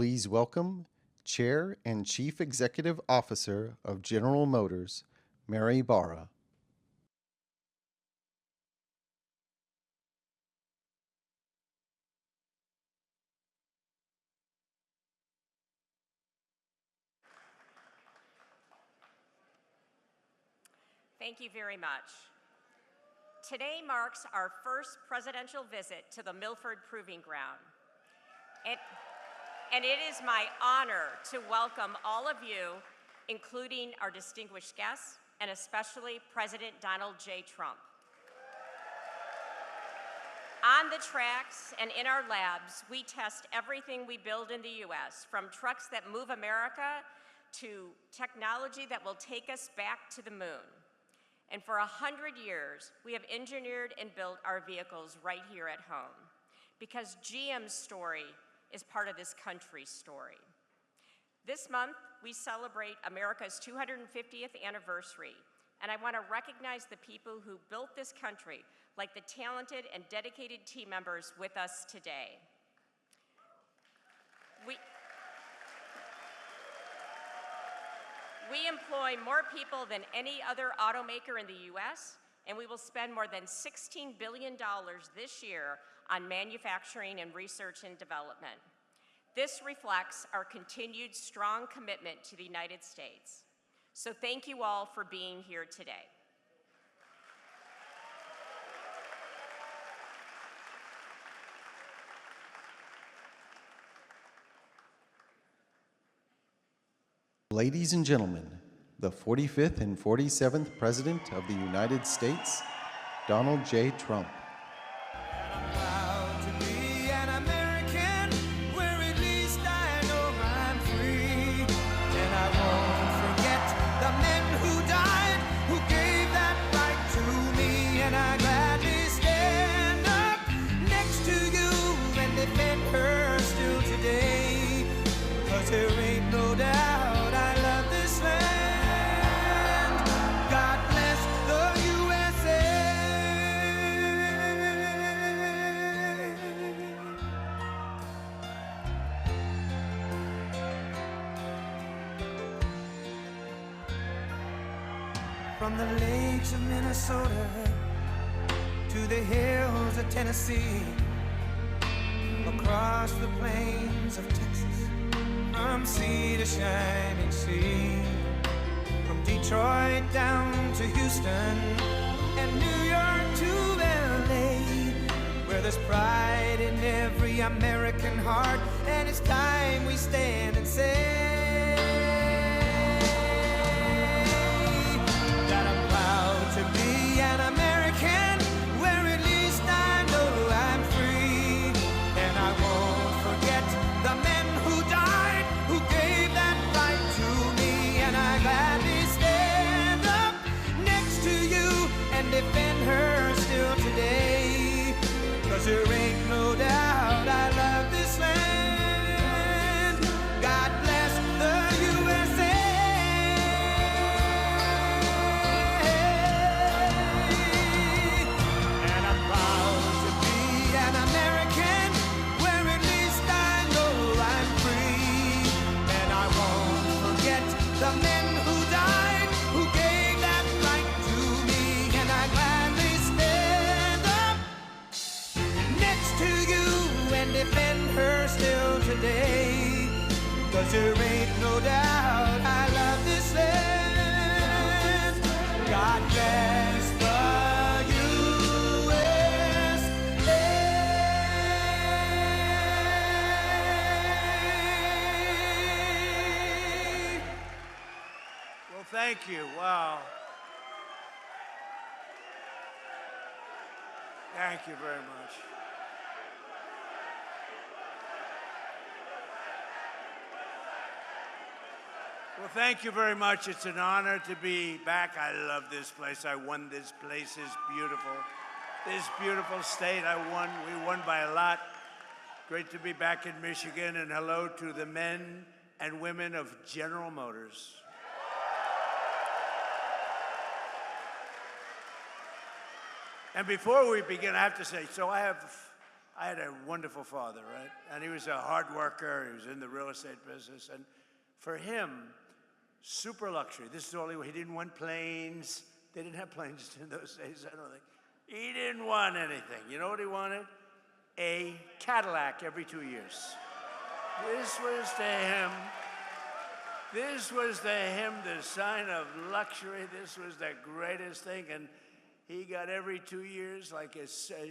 Please welcome Chair and Chief Executive Officer of General Motors, Mary Barra. Thank you very much. Today marks our first presidential visit to the Milford Proving Ground. And it is my honor to welcome all of you, including our distinguished guests, and especially President Donald J. Trump. On the tracks and in our labs, we test everything we build in the U.S., from trucks that move America to technology that will take us back to the moon. And for 100 years, we have engineered and built our vehicles right here at home, because GM's story is part of this country's story. This month, we celebrate America's 250th anniversary, and I want to recognize the people who built this country, like the talented and dedicated team members with us today. We employ more people than any other automaker in the US, and we will spend more than $16 billion this year on manufacturing and research and development. This reflects our continued strong commitment to the United States. So thank you all for being here today. Ladies and gentlemen, the 45th and 47th President of the United States, Donald J. Trump. There ain't no doubt I love this land. God bless the USA. From the lakes of Minnesota to the hills of Tennessee, across the plains of Texas, from sea to shining sea, from Detroit down to Houston and New York to LA, where there's pride in every American heart, and it's time we stand and say that I'm proud to be an American, where at least I know I'm free, and I won't forget the men who died, who gave that right to me, and I gladly stand up next to you and defend her still today, 'cause there ain't no doubt I love this land. God bless the USA. And I'm proud to be an American, where at least I know I'm free, and I won't forget the men who died, who gave that right to me, and I gladly stand up next to you and defend her still today, 'cause there ain't no doubt I love this land. God bless the USA. Well, thank you. Wow. Thank you very much. Well, thank you very much. It's an honor to be back. I love this place. I won this place. It's beautiful. This beautiful state. We won by a lot. Great to be back in Michigan, and hello to the men and women of General Motors. And before we begin, I have to say, so I have I had a wonderful father, right? And he was a hard worker. He was in the real estate business. And for him, super luxury. This is all he didn't want planes. They didn't have planes in those days, I don't think. He didn't want anything. You know what he wanted? A Cadillac every 2 years. This was to him the sign of luxury. This was the greatest thing. And he got every 2 years, like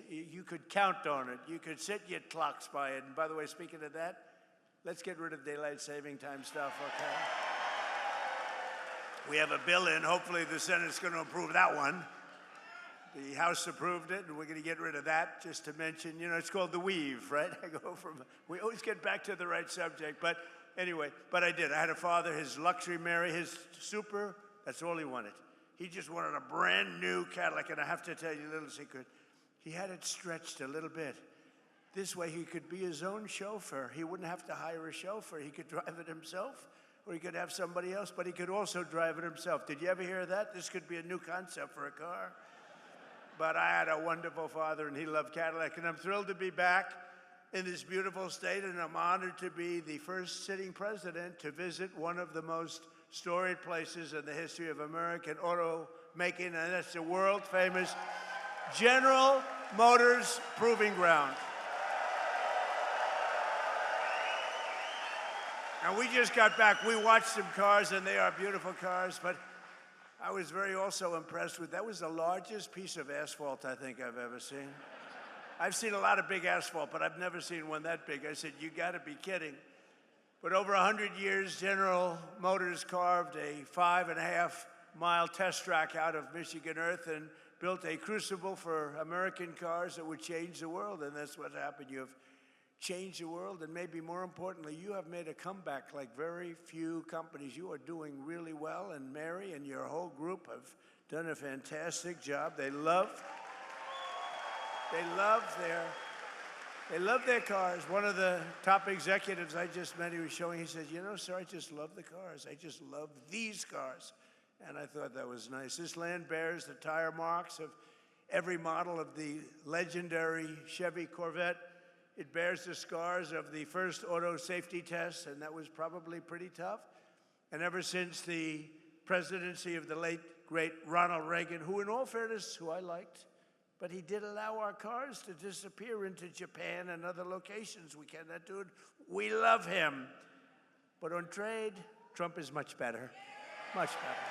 you could count on it. You could set your clocks by it. And by the way, speaking of that, let's get rid of daylight saving time stuff, okay? We have a bill in. Hopefully the Senate's going to approve that one. The House approved it, and we're going to get rid of that. Just to mention, you know, it's called the weave, right? We always get back to the right subject. But anyway, I did. I had a father, his luxury Mary, his super, that's all he wanted. He just wanted a brand new Cadillac, and I have to tell you a little secret. He had it stretched a little bit. This way he could be his own chauffeur. He wouldn't have to hire a chauffeur. He could drive it himself, or he could have somebody else, but he could also drive it himself. Did you ever hear that? This could be a new concept for a car. But I had a wonderful father, and he loved Cadillac, and I'm thrilled to be back in this beautiful state, and I'm honored to be the first sitting president to visit one of the most storied places in the history of American automaking, and that's the world-famous General Motors Proving Ground. Now, we just got back. We watched some cars, and they are beautiful cars, but I was very also impressed with, that was the largest piece of asphalt I think I've ever seen. I've seen a lot of big asphalt, but I've never seen one that big. I said, you gotta be kidding. But over 100 years, General Motors carved a 5.5-mile test track out of Michigan earth and built a crucible for American cars that would change the world, and that's what happened. You have changed the world, and maybe more importantly, you have made a comeback like very few companies. You are doing really well, and Mary and your whole group have done a fantastic job. They love their cars. One of the top executives I just met, he was showing, he said, you know, sir, I just love the cars. I just love these cars. And I thought that was nice. This land bears the tire marks of every model of the legendary Chevy Corvette. It bears the scars of the first auto safety test, and that was probably pretty tough. And ever since the presidency of the late, great Ronald Reagan, who in all fairness, who I liked, but he did allow our cars to disappear into Japan and other locations. We cannot do it. We love him. But on trade, Trump is much better, much better.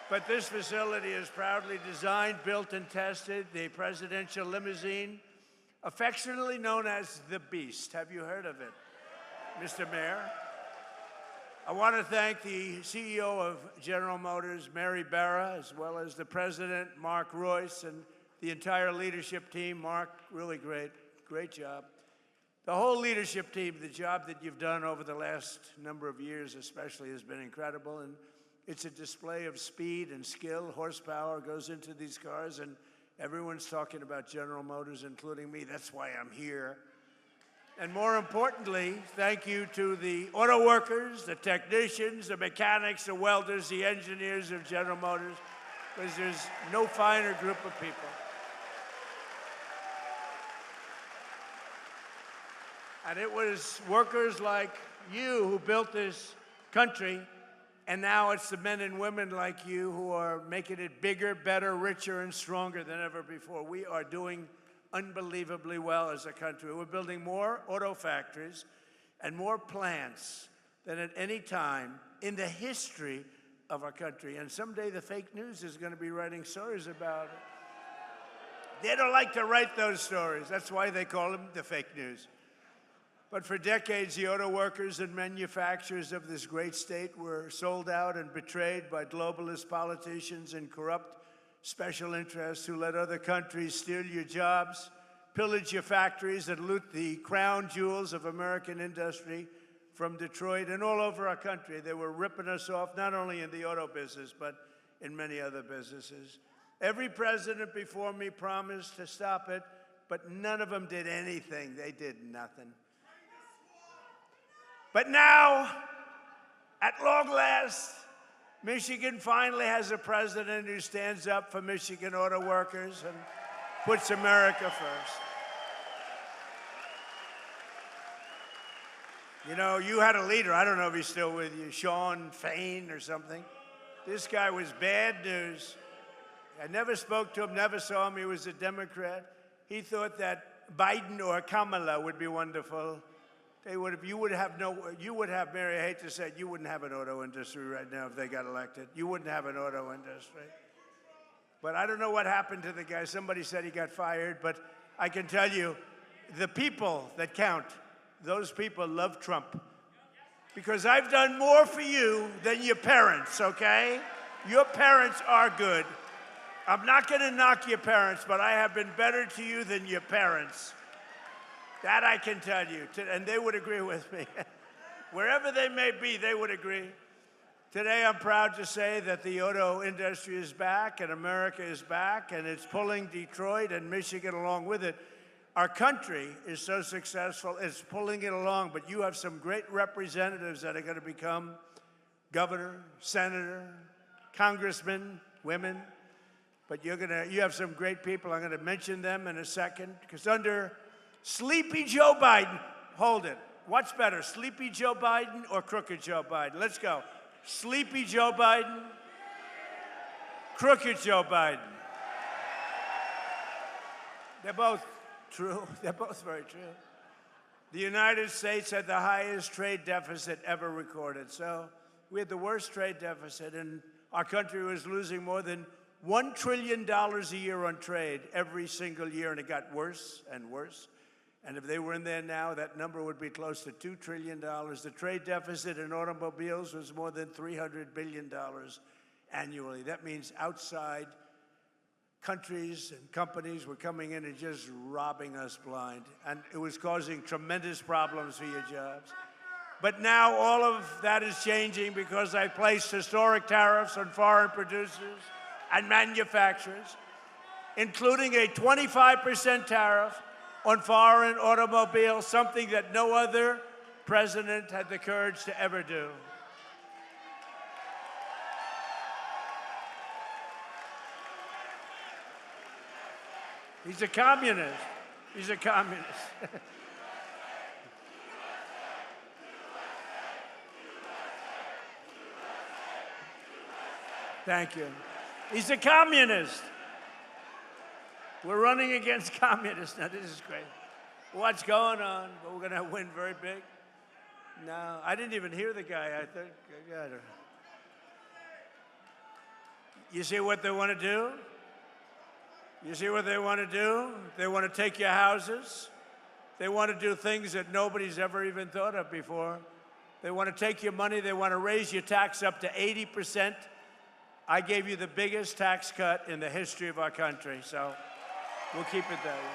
But this facility is proudly designed, built, and tested. The presidential limousine, affectionately known as the Beast. Have you heard of it, Mr. Mayor? I want to thank the CEO of General Motors, Mary Barra, as well as the president, Mark Royce, and the entire leadership team. Mark, really great job. The whole leadership team, the job that you've done over the last number of years especially has been incredible, and it's a display of speed and skill. Horsepower goes into these cars, and everyone's talking about General Motors, including me. That's why I'm here. And more importantly, thank you to the auto workers, the technicians, the mechanics, the welders, the engineers of General Motors, because there's no finer group of people. And it was workers like you who built this country, and now it's the men and women like you who are making it bigger, better, richer, and stronger than ever before. We are doing unbelievably well as a country. We're building more auto factories and more plants than at any time in the history of our country. And someday the fake news is going to be writing stories about it. They don't like to write those stories. That's why they call them the fake news. But for decades, the auto workers and manufacturers of this great state were sold out and betrayed by globalist politicians and corrupt special interests who let other countries steal your jobs, pillage your factories, and loot the crown jewels of American industry from Detroit and all over our country. They were ripping us off, not only in the auto business, but in many other businesses. Every president before me promised to stop it, but none of them did anything. They did nothing. But now, at long last, Michigan finally has a president who stands up for Michigan auto workers and puts America first. You know, you had a leader, I don't know if he's still with you, Sean Fain or something. This guy was bad news. I never spoke to him, never saw him. He was a Democrat. He thought that Biden or Kamala would be wonderful. You would have, Mary, I hate to say it, you wouldn't have an auto industry right now if they got elected. You wouldn't have an auto industry. But I don't know what happened to the guy. Somebody said he got fired, but I can tell you, the people that count, those people love Trump. Because I've done more for you than your parents, okay? Your parents are good. I'm not going to knock your parents, but I have been better to you than your parents. That I can tell you, and they would agree with me. Wherever they may be, they would agree. Today, I'm proud to say that the auto industry is back, and America is back, and it's pulling Detroit and Michigan along with it. Our country is so successful, it's pulling it along, but you have some great representatives that are going to become governor, senator, congressman, women. But you have some great people. I'm going to mention them in a second, because under Sleepy Joe Biden, hold it. What's better, Sleepy Joe Biden or Crooked Joe Biden? Let's go. Sleepy Joe Biden, Crooked Joe Biden. They're both true. They're both very true. The United States had the highest trade deficit ever recorded. So we had the worst trade deficit, and our country was losing more than $1 trillion a year on trade every single year, and it got worse and worse. And if they were in there now, that number would be close to $2 trillion. The trade deficit in automobiles was more than $300 billion annually. That means outside countries and companies were coming in and just robbing us blind. And it was causing tremendous problems for your jobs. But now all of that is changing because I placed historic tariffs on foreign producers and manufacturers, including a 25% tariff on foreign automobiles, something that no other president had the courage to ever do. He's a communist. He's a communist. Thank you. He's a communist. We're running against communists. Now, this is great. What's going on? But we're going to win very big. No, I didn't even hear the guy. I think, I don't know. You see what they want to do? You see what they want to do? They want to take your houses. They want to do things that nobody's ever even thought of before. They want to take your money. They want to raise your tax up to 80%. I gave you the biggest tax cut in the history of our country, so we'll keep it that way.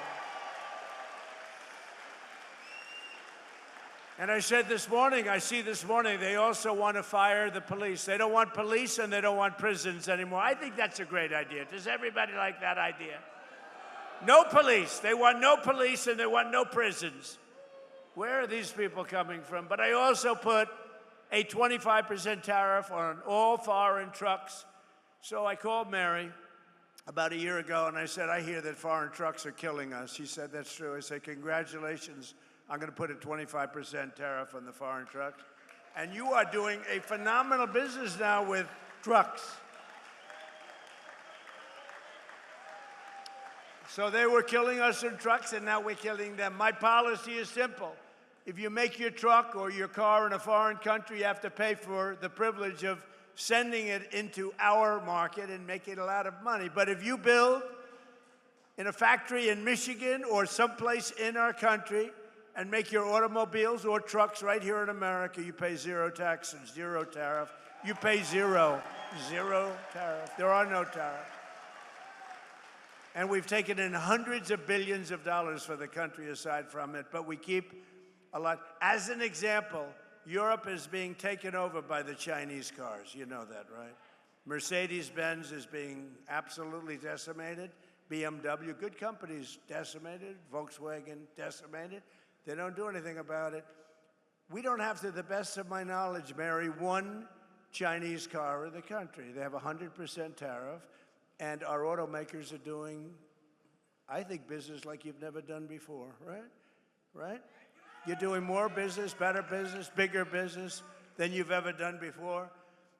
And I said this morning, they also want to fire the police. They don't want police and they don't want prisons anymore. I think that's a great idea. Does everybody like that idea? No police. They want no police and they want no prisons. Where are these people coming from? But I also put a 25% tariff on all foreign trucks. So I called Mary about a year ago and I said, I hear that foreign trucks are killing us. She said, that's true. I said, congratulations. I'm going to put a 25% tariff on the foreign trucks. And you are doing a phenomenal business now with trucks. So they were killing us in trucks, and now we're killing them. My policy is simple. If you make your truck or your car in a foreign country, you have to pay for the privilege of sending it into our market and making a lot of money. But if you build in a factory in Michigan or someplace in our country, and make your automobiles or trucks right here in America, you pay zero tax and zero tariff. You pay zero tariff. There are no tariffs. And we've taken in hundreds of billions of dollars for the country aside from it, but we keep a lot. As an example, Europe is being taken over by the Chinese cars. You know that, right? Mercedes-Benz is being absolutely decimated. BMW, good companies, decimated. Volkswagen, decimated. They don't do anything about it. We don't have, to the best of my knowledge, Mary, one Chinese car in the country. They have a 100% tariff, and our automakers are doing, I think, business like you've never done before, right? Right? You're doing more business, better business, bigger business than you've ever done before.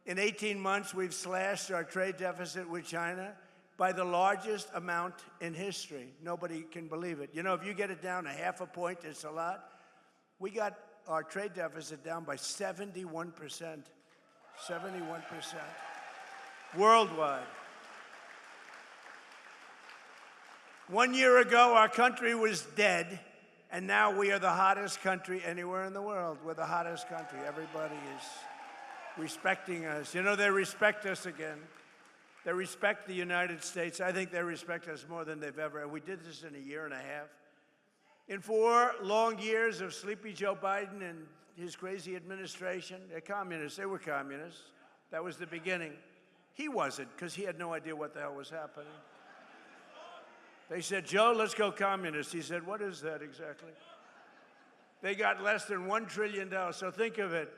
In 18 months, we've slashed our trade deficit with China by the largest amount in history. Nobody can believe it. You know, if you get it down a half a point, it's a lot. We got our trade deficit down by 71%. 71%. Worldwide. 1 year ago, our country was dead, and now we are the hottest country anywhere in the world. We're the hottest country. Everybody is respecting us. You know, they respect us again. They respect the United States. I think they respect us more than they've ever. We did this in a year and a half. In 4 long years of sleepy Joe Biden and his crazy administration, they're communists. They were communists. That was the beginning. He wasn't, because he had no idea what the hell was happening. They said, Joe, let's go communist. He said, what is that exactly? They got less than $1 trillion. So think of it.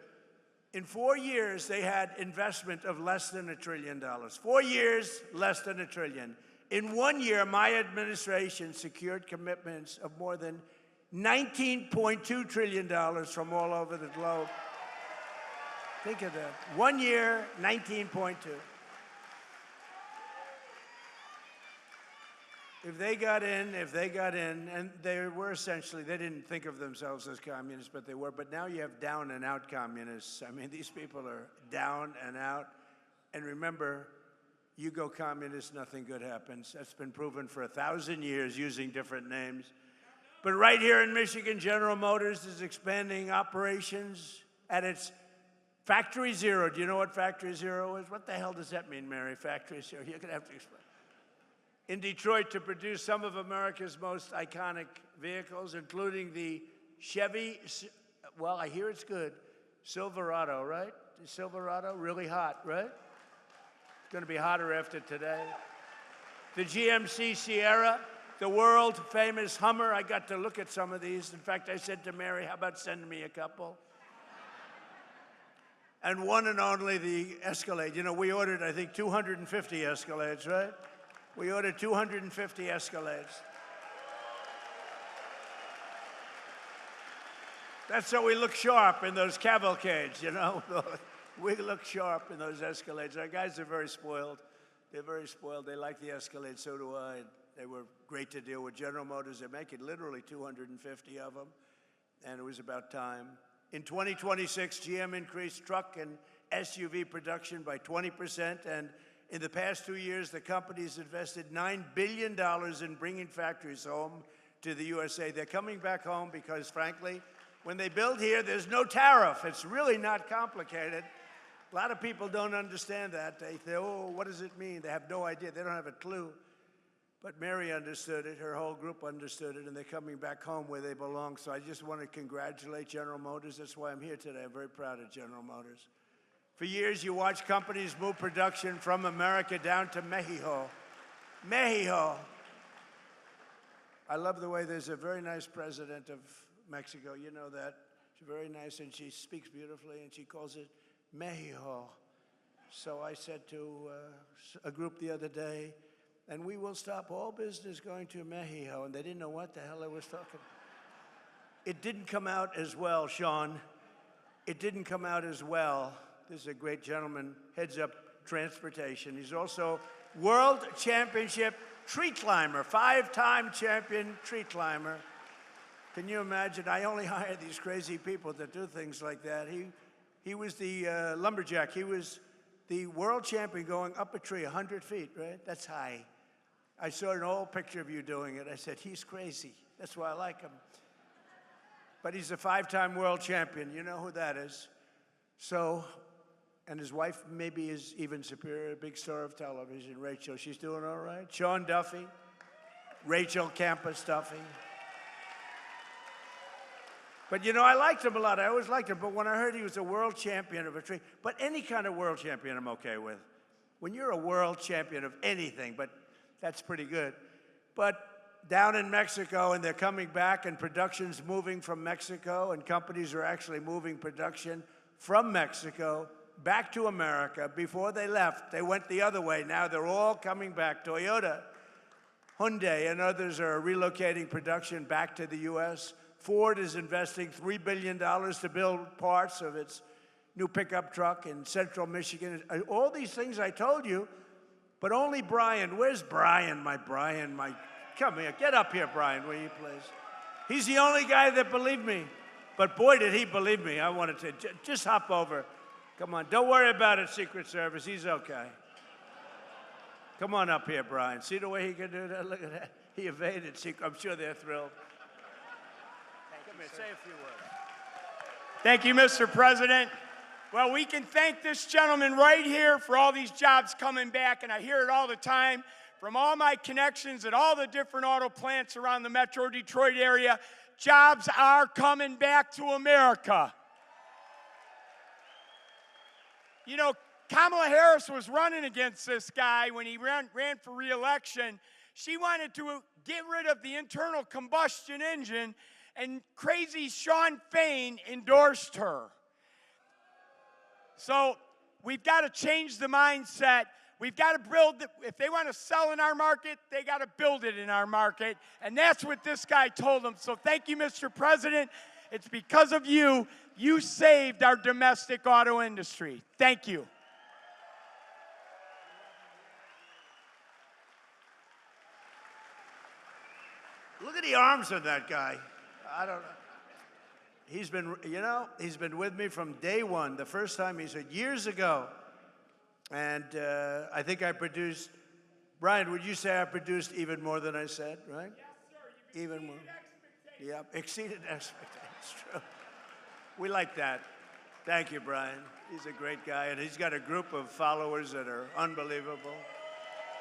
In 4 years, they had investment of less than $1 trillion. 4 years, less than $1 trillion. In 1 year, my administration secured commitments of more than $19.2 trillion from all over the globe. Think of that. 1 year, 19.2. If they got in, and they were essentially, they didn't think of themselves as communists, but they were. But now you have down and out communists. I mean, these people are down and out. And remember, you go communist, nothing good happens. That's been proven for 1,000 years using different names. But right here in Michigan, General Motors is expanding operations at its Factory Zero. Do you know what Factory Zero is? What the hell does that mean, Mary? Factory Zero? You're going to have to explain. In Detroit to produce some of America's most iconic vehicles, including the Chevy, well, I hear it's good, Silverado, right? The Silverado, really hot, right? It's going to be hotter after today. The GMC Sierra, the world-famous Hummer. I got to look at some of these. In fact, I said to Mary, how about sending me a couple? And one and only the Escalade. You know, we ordered, I think, 250 Escalades, right? We ordered 250 Escalades. That's so we look sharp in those cavalcades, you know? We look sharp in those Escalades. Our guys are very spoiled. They're very spoiled. They like the Escalade, so do I. They were great to deal with. General Motors, they're making literally 250 of them, and it was about time. In 2026, GM increased truck and SUV production by 20%, and in the past 2 years, the company's invested $9 billion in bringing factories home to the USA. They're coming back home because, frankly, when they build here, there's no tariff. It's really not complicated. A lot of people don't understand that. They say, oh, what does it mean? They have no idea. They don't have a clue. But Mary understood it. Her whole group understood it, and they're coming back home where they belong. So I just want to congratulate General Motors. That's why I'm here today. I'm very proud of General Motors. For years, you watch companies move production from America down to Mexico. Mexico. I love the way there's a very nice president of Mexico. You know that. She's very nice, and she speaks beautifully, and she calls it Mexico. So I said to a group the other day, and we will stop all business going to Mexico. And they didn't know what the hell I was talking about. It didn't come out as well, Sean. It didn't come out as well. This is a great gentleman, heads up transportation. He's also world championship tree climber, 5-time champion tree climber. Can you imagine? I only hire these crazy people that do things like that. He was the lumberjack. He was the world champion going up a tree 100 feet, right? That's high. I saw an old picture of you doing it. I said, he's crazy. That's why I like him. But he's a 5-time world champion. You know who that is. So, and his wife maybe is even superior, a big star of television, Rachel. She's doing all right. Sean Duffy, Rachel Campus Duffy. But you know, I liked him a lot. I always liked him. But when I heard he was a world champion of a tree, but any kind of world champion I'm okay with. When you're a world champion of anything, but that's pretty good. But down in Mexico, and they're coming back, and production's moving from Mexico, and companies are actually moving production from Mexico back to America. Before they left, they went the other way. Now they're all coming back. Toyota, Hyundai, and others are relocating production back to the U.S. Ford is investing $3 billion to build parts of its new pickup truck in central Michigan. All these things I told you, but only Brian. Where's Brian? Come here, get up here, Brian, will you please? He's the only guy that believed me. But boy, did he believe me. I wanted to, just hop over. Come on, don't worry about it, Secret Service, he's okay. Come on up here, Brian. See the way he can do that? Look at that. He evaded Secret. I'm sure they're thrilled. Come here, say a few words. Thank you, Mr. President. Well, we can thank this gentleman right here for all these jobs coming back, and I hear it all the time from all my connections at all the different auto plants around the Metro Detroit area. Jobs are coming back to America. You know, Kamala Harris was running against this guy when he ran for re-election. She wanted to get rid of the internal combustion engine, and crazy Sean Fain endorsed her. So we've got to change the mindset. We've got to build, if they want to sell in our market, they got to build it in our market. And that's what this guy told them. So thank you, Mr. President. It's because of you, you saved our domestic auto industry. Thank you. Look at the arms of that guy. I don't know. He's been with me from day one. The first time he said, years ago. And I think I produced, Brian, would you say I produced even more than I said, right? Yes, sir. You've Even more. expectations. Yep, exceeded expectations. True. We like that. Thank you, Brian. He's a great guy, and he's got a group of followers that are unbelievable.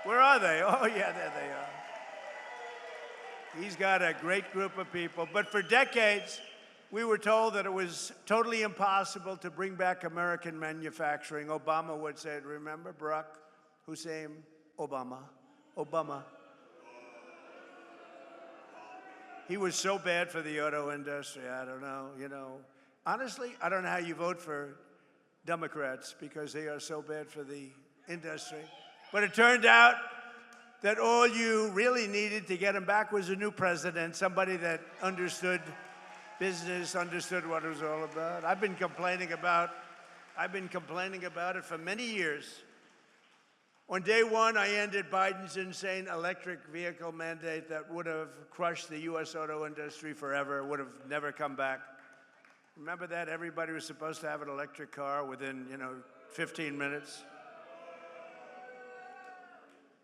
Where are they? Oh, yeah, there they are. He's got a great group of people. But for decades, we were told that it was totally impossible to bring back American manufacturing. Obama would say it, remember? Barack Hussein Obama. Obama. He was so bad for the auto industry, I don't know, Honestly, I don't know how you vote for Democrats because they are so bad for the industry. But it turned out that all you really needed to get him back was a new president, somebody that understood business, understood what it was all about. I've been complaining about it for many years. On day one, I ended Biden's insane electric vehicle mandate that would have crushed the U.S. auto industry forever, would have never come back. Remember that? Everybody was supposed to have an electric car within, 15 minutes.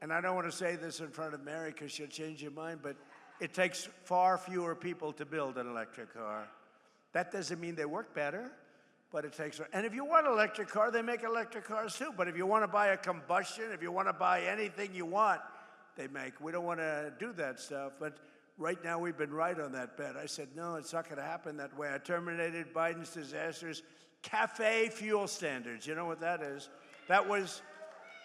And I don't want to say this in front of Mary because she'll change your mind, but it takes far fewer people to build an electric car. That doesn't mean they work better, but it takes, and if you want an electric car, they make electric cars too. But if you want to buy a combustion, if you want to buy anything you want, they make. We don't want to do that stuff, but right now we've been right on that bet. I said, no, it's not going to happen that way. I terminated Biden's disastrous CAFE fuel standards. You know what that is? That was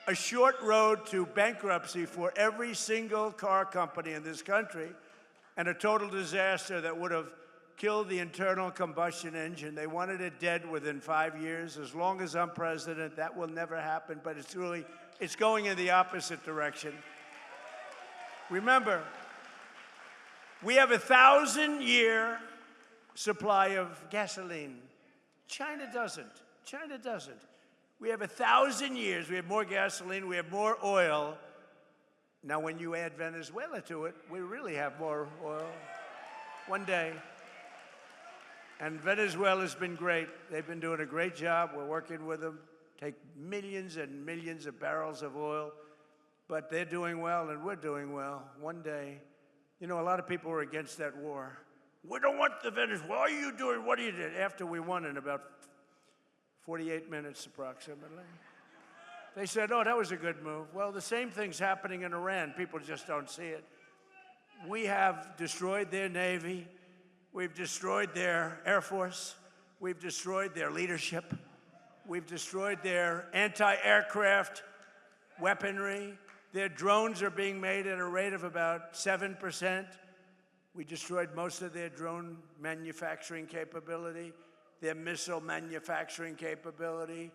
a short road to bankruptcy for every single car company in this country and a total disaster that would have killed the internal combustion engine. They wanted it dead within 5 years. As long as I'm president, that will never happen, but it's going in the opposite direction. Remember, we have a 1,000-year supply of gasoline. China doesn't. China doesn't. We have 1,000 years. We have more gasoline. We have more oil. Now, when you add Venezuela to it, we really have more oil. One day. And Venezuela's been great. They've been doing a great job. We're working with them. Take millions and millions of barrels of oil. But they're doing well, and we're doing well. One day. A lot of people were against that war. We don't want the Venezuela. What are you doing? What are you doing? After we won in about 48 minutes approximately. They said, oh, that was a good move. Well, the same thing's happening in Iran. People just don't see it. We have destroyed their Navy. We've destroyed their Air Force. We've destroyed their leadership. We've destroyed their anti-aircraft weaponry. Their drones are being made at a rate of about 7%. We destroyed most of their drone manufacturing capability, their missile manufacturing capability.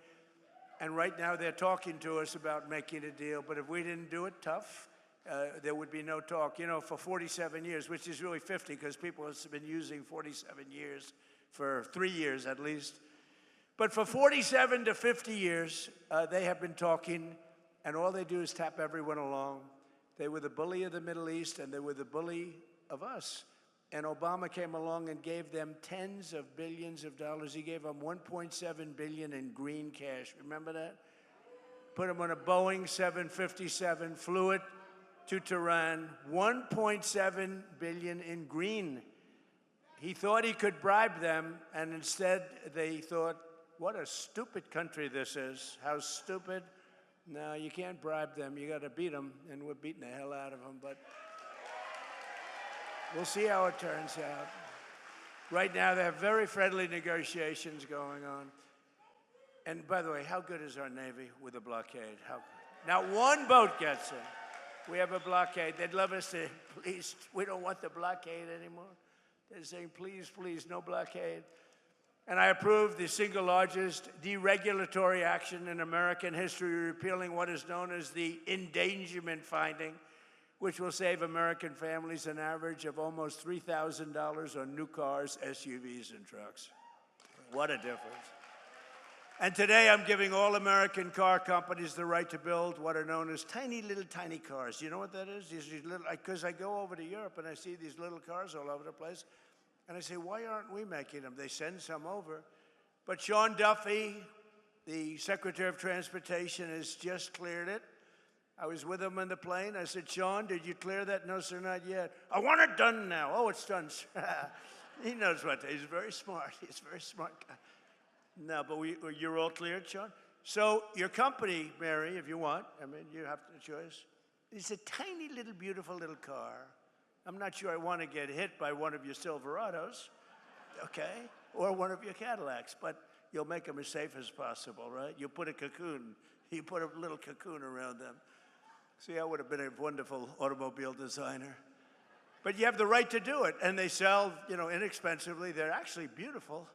And right now they're talking to us about making a deal. But if we didn't do it, tough. there would be no talk. You know, for 47 years, which is really 50 because people have been using 47 years for 3 years at least. But for 47 to 50 years, they have been talking, and all they do is tap everyone along. They were the bully of the Middle East, and they were the bully of us. And Obama came along and gave them tens of billions of dollars. He gave them $1.7 billion in green cash. Remember that? Put them on a Boeing 757, flew it to Tehran, $1.7 billion in green. He thought he could bribe them, and instead they thought, what a stupid country this is. How stupid. No, you can't bribe them. You got to beat them, and we're beating the hell out of them. But we'll see how it turns out. Right now, they have very friendly negotiations going on. And by the way, how good is our Navy with a blockade? Not one boat gets in. We have a blockade. They'd love us to, please, we don't want the blockade anymore. They're saying, please, please, no blockade. And I approved the single largest deregulatory action in American history, repealing what is known as the endangerment finding, which will save American families an average of almost $3,000 on new cars, SUVs, and trucks. What a difference. And today I'm giving all American car companies the right to build what are known as tiny cars. You know what that is? These little, because I go over to Europe and I see these little cars all over the place. And I say, why aren't we making them? They send some over. But Sean Duffy, the Secretary of Transportation, has just cleared it. I was with him on the plane. I said, Sean, did you clear that? No, sir, not yet. I want it done now. Oh, it's done. He knows what. He's very smart. He's a very smart guy. No, but you're all cleared, Sean? So your company, Mary, if you want, I mean, you have the choice. It's a tiny little, beautiful little car. I'm not sure I want to get hit by one of your Silverados, okay? Or one of your Cadillacs, but you'll make them as safe as possible, right? You put a little cocoon around them. See, I would have been a wonderful automobile designer. But you have the right to do it, and they sell, inexpensively. They're actually beautiful.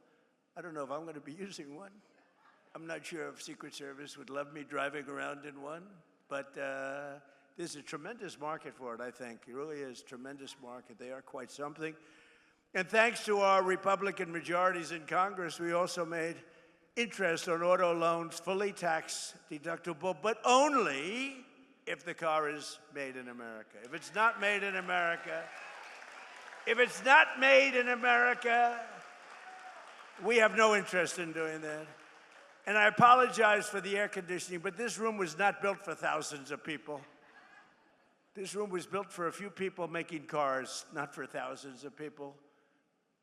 I don't know if I'm going to be using one. I'm not sure if Secret Service would love me driving around in one, but there's a tremendous market for it, I think. It really is a tremendous market. They are quite something. And thanks to our Republican majorities in Congress, we also made interest on auto loans fully tax deductible, but only if the car is made in America. If it's not made in America, we have no interest in doing that. And I apologize for the air conditioning, but this room was not built for thousands of people. This room was built for a few people making cars, not for thousands of people.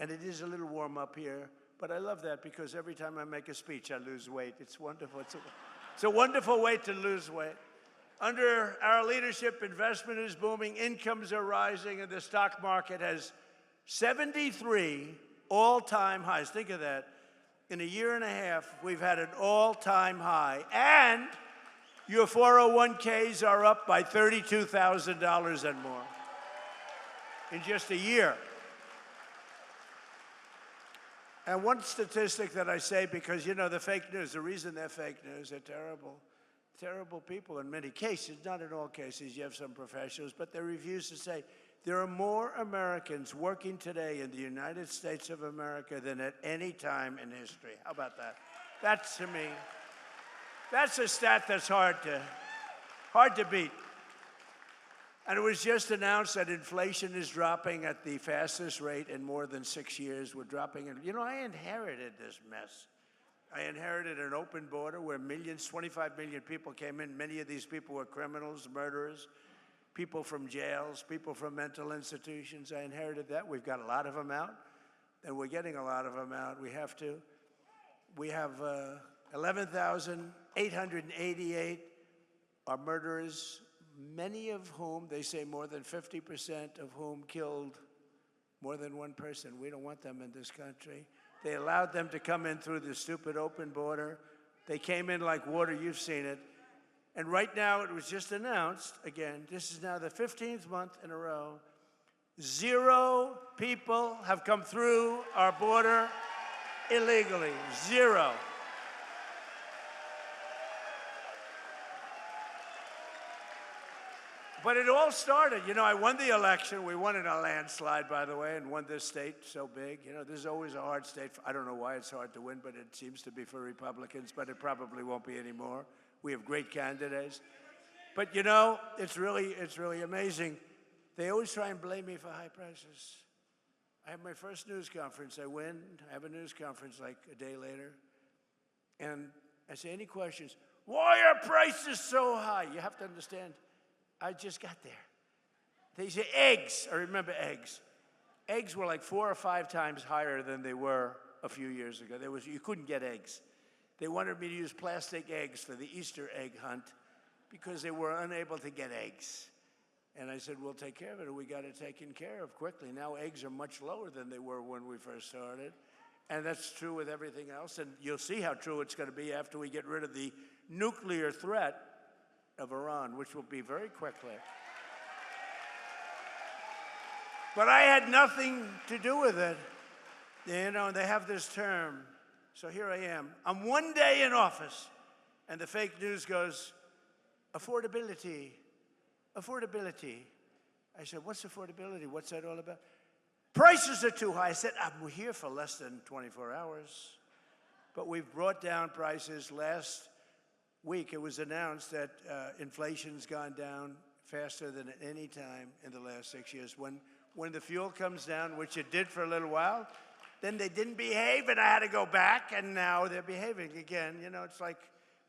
And it is a little warm up here, but I love that because every time I make a speech, I lose weight. It's wonderful. It's a wonderful way to lose weight. Under our leadership, investment is booming, incomes are rising, and the stock market has 73 all-time highs. Think of that. In a year and a half, we've had an all-time high. And your 401ks are up by $32,000 and more in just a year. And one statistic that I say, because, the fake news, the reason they're fake news, they're terrible people in many cases, not in all cases. You have some professionals, but they refuse to say, there are more Americans working today in the United States of America than at any time in history. How about that? That's, to me, that's a stat that's hard to beat. And it was just announced that inflation is dropping at the fastest rate in more than 6 years. We're dropping it. I inherited this mess. I inherited an open border where 25 million people came in. Many of these people were criminals, murderers, people from jails, people from mental institutions. I inherited that. We've got a lot of them out, and we're getting a lot of them out. We have 11,888 are murderers, many of whom, they say more than 50% of whom killed more than one person. We don't want them in this country. They allowed them to come in through the stupid open border. They came in like water. You've seen it. And right now, it was just announced, again, this is now the 15th month in a row, 0 people have come through our border illegally. 0. But it all started, I won the election. We won in a landslide, by the way, and won this state so big. This is always a hard state. I don't know why it's hard to win, but it seems to be for Republicans, but it probably won't be anymore. We have great candidates. But it's really amazing. They always try and blame me for high prices. I have my first news conference. I win. I have a news conference like a day later. And I say, any questions? Why are prices so high? You have to understand, I just got there. They say eggs. I remember eggs. Eggs were like 4 or 5 times higher than they were a few years ago. You couldn't get eggs. They wanted me to use plastic eggs for the Easter egg hunt because they were unable to get eggs. And I said, we'll take care of it. We got it taken care of quickly. Now eggs are much lower than they were when we first started. And that's true with everything else. And you'll see how true it's going to be after we get rid of the nuclear threat of Iran, which will be very quickly. But I had nothing to do with it. And they have this term. So here I am. I'm one day in office, and the fake news goes, affordability, affordability. I said, what's affordability? What's that all about? Prices are too high. I said, I'm here for less than 24 hours. But we've brought down prices. Last week, it was announced that inflation's gone down faster than at any time in the last 6 years. When the fuel comes down, which it did for a little while, then they didn't behave, and I had to go back, and now they're behaving again. It's like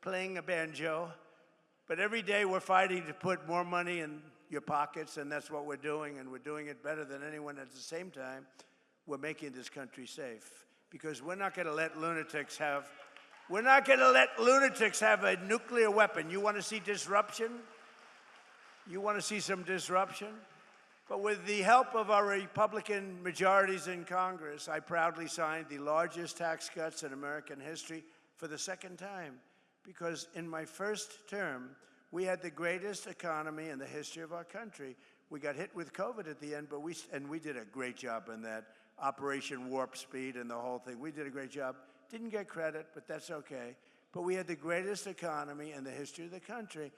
playing a banjo. But every day we're fighting to put more money in your pockets, and that's what we're doing, and we're doing it better than anyone. At the same time, we're making this country safe, because we're not going to let lunatics have a nuclear weapon. You want to see disruption? You want to see some disruption? But with the help of our Republican majorities in Congress, I proudly signed the largest tax cuts in American history for the second time. Because in my first term, we had the greatest economy in the history of our country. We got hit with COVID at the end, but we did a great job in that. Operation Warp Speed and the whole thing. We did a great job. Didn't get credit, but that's okay. But we had the greatest economy in the history of the country.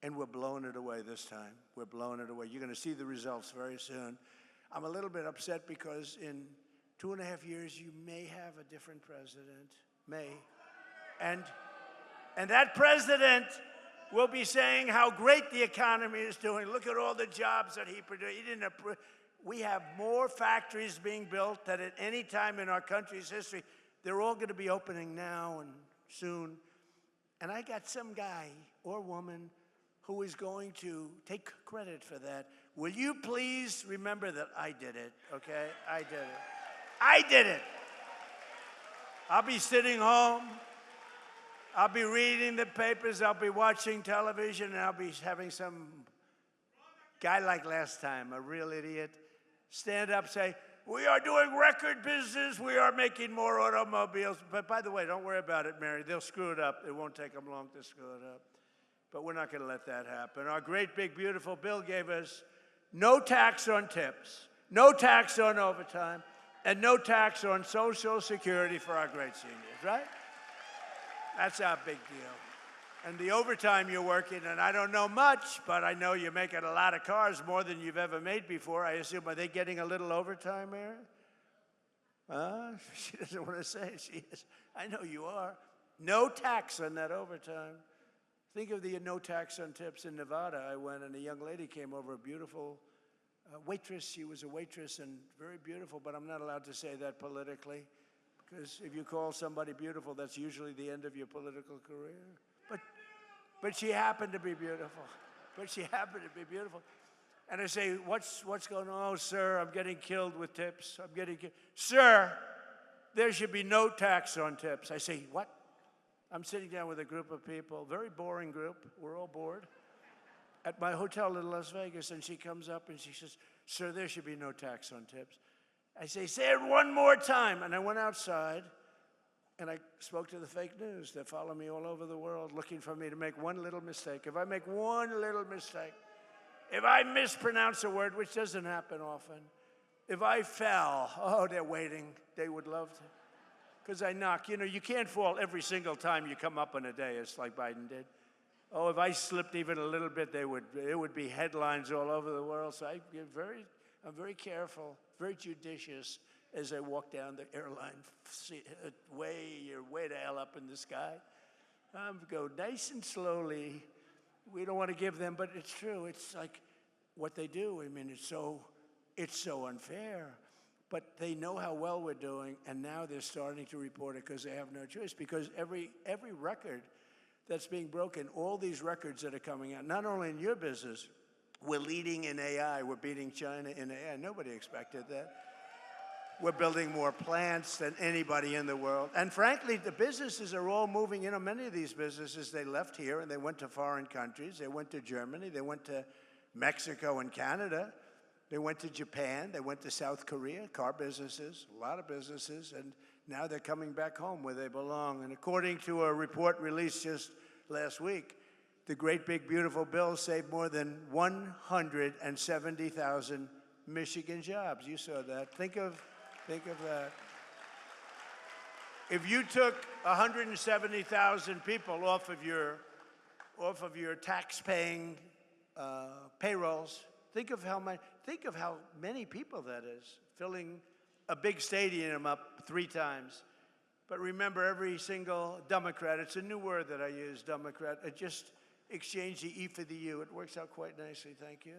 And we're blowing it away this time. We're blowing it away. You're going to see the results very soon. I'm a little bit upset because in 2.5 years, you may have a different president. May. And that president will be saying how great the economy is doing. Look at all the jobs that he produced. We have more factories being built than at any time in our country's history. They're all going to be opening now and soon. And I got some guy or woman who is going to take credit for that. Will you please remember that I did it, okay? I did it. I did it. I'll be sitting home. I'll be reading the papers. I'll be watching television. And I'll be having some guy like last time, a real idiot, stand up, say, we are doing record business. We are making more automobiles. But by the way, don't worry about it, Mary. They'll screw it up. It won't take them long to screw it up. But we're not going to let that happen. Our great, big, beautiful bill gave us no tax on tips, no tax on overtime, and no tax on Social Security for our great seniors, right? That's our big deal. And the overtime you're working, and I don't know much, but I know you're making a lot of cars, more than you've ever made before. I assume, are they getting a little overtime, Mary? She doesn't want to say it. She is. I know you are. No tax on that overtime. Think of the no tax on tips in Nevada. I went, and a young lady came over, a beautiful waitress. She was a waitress and very beautiful, but I'm not allowed to say that politically, because if you call somebody beautiful, that's usually the end of your political career. But she happened to be beautiful. But she happened to be beautiful. And I say, what's going on? Oh, sir, I'm getting killed with tips. I'm getting killed. Sir, there should be no tax on tips. I say, what? I'm sitting down with a group of people, very boring group, we're all bored, at my hotel in Las Vegas, and she comes up and she says, sir, there should be no tax on tips. I say it one more time. And I went outside, and I spoke to the fake news that follow me all over the world, looking for me to make one little mistake. If I make one little mistake, if I mispronounce a word, which doesn't happen often, if I fell, oh, they're waiting. They would love to. Because I knock. You can't fall every single time you come up on a day, it's like Biden did. Oh, if I slipped even a little bit, it would be headlines all over the world. So I'm very careful, very judicious as I walk down the airline, way the hell up in the sky. Go nice and slowly. We don't want to give them, but it's true. It's like what they do. I mean, it's so unfair. But they know how well we're doing, and now they're starting to report it because they have no choice. Because every record that's being broken, all these records that are coming out, not only in your business, we're leading in AI. We're beating China in AI. Nobody expected that. We're building more plants than anybody in the world. And frankly, the businesses are all moving. You know, many of these businesses, they left here and they went to foreign countries. They went to Germany. They went to Mexico and Canada. They went to Japan. They went to South Korea, car businesses, a lot of businesses. And now they're coming back home where they belong. And according to a report released just last week, the great big beautiful bill saved more than 170,000 Michigan jobs. You saw that. Think of that. If you took 170,000 people off of your tax-paying payrolls, think of how many people that is, filling a big stadium up 3 times. But remember, every single Democrat, it's a new word that I use, Democrat, just exchange the E for the U. It works out quite nicely, thank you.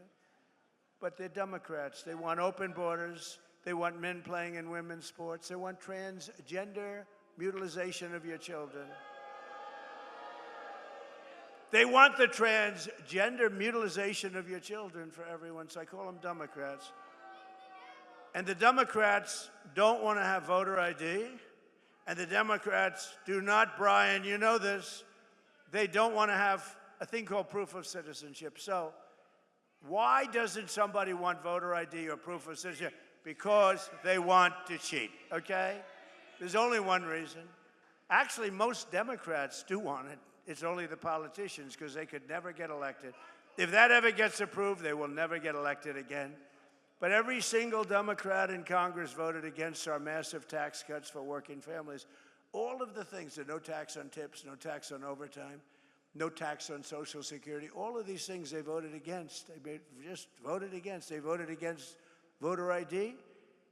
But they're Democrats. They want open borders. They want men playing in women's sports. They want transgender mutilization of your children. They want the transgender mutilization of your children for everyone, so I call them Democrats. And the Democrats don't want to have voter ID. And the Democrats do not, Brian, you know this, they don't want to have a thing called proof of citizenship. So why doesn't somebody want voter ID or proof of citizenship? Because they want to cheat, okay? There's only one reason. Actually, most Democrats do want it. It's only the politicians, because they could never get elected. If that ever gets approved, they will never get elected again. But every single Democrat in Congress voted against our massive tax cuts for working families. All of the things, no tax on tips, no tax on overtime, no tax on Social Security, all of these things they voted against. They just voted against. They voted against voter ID.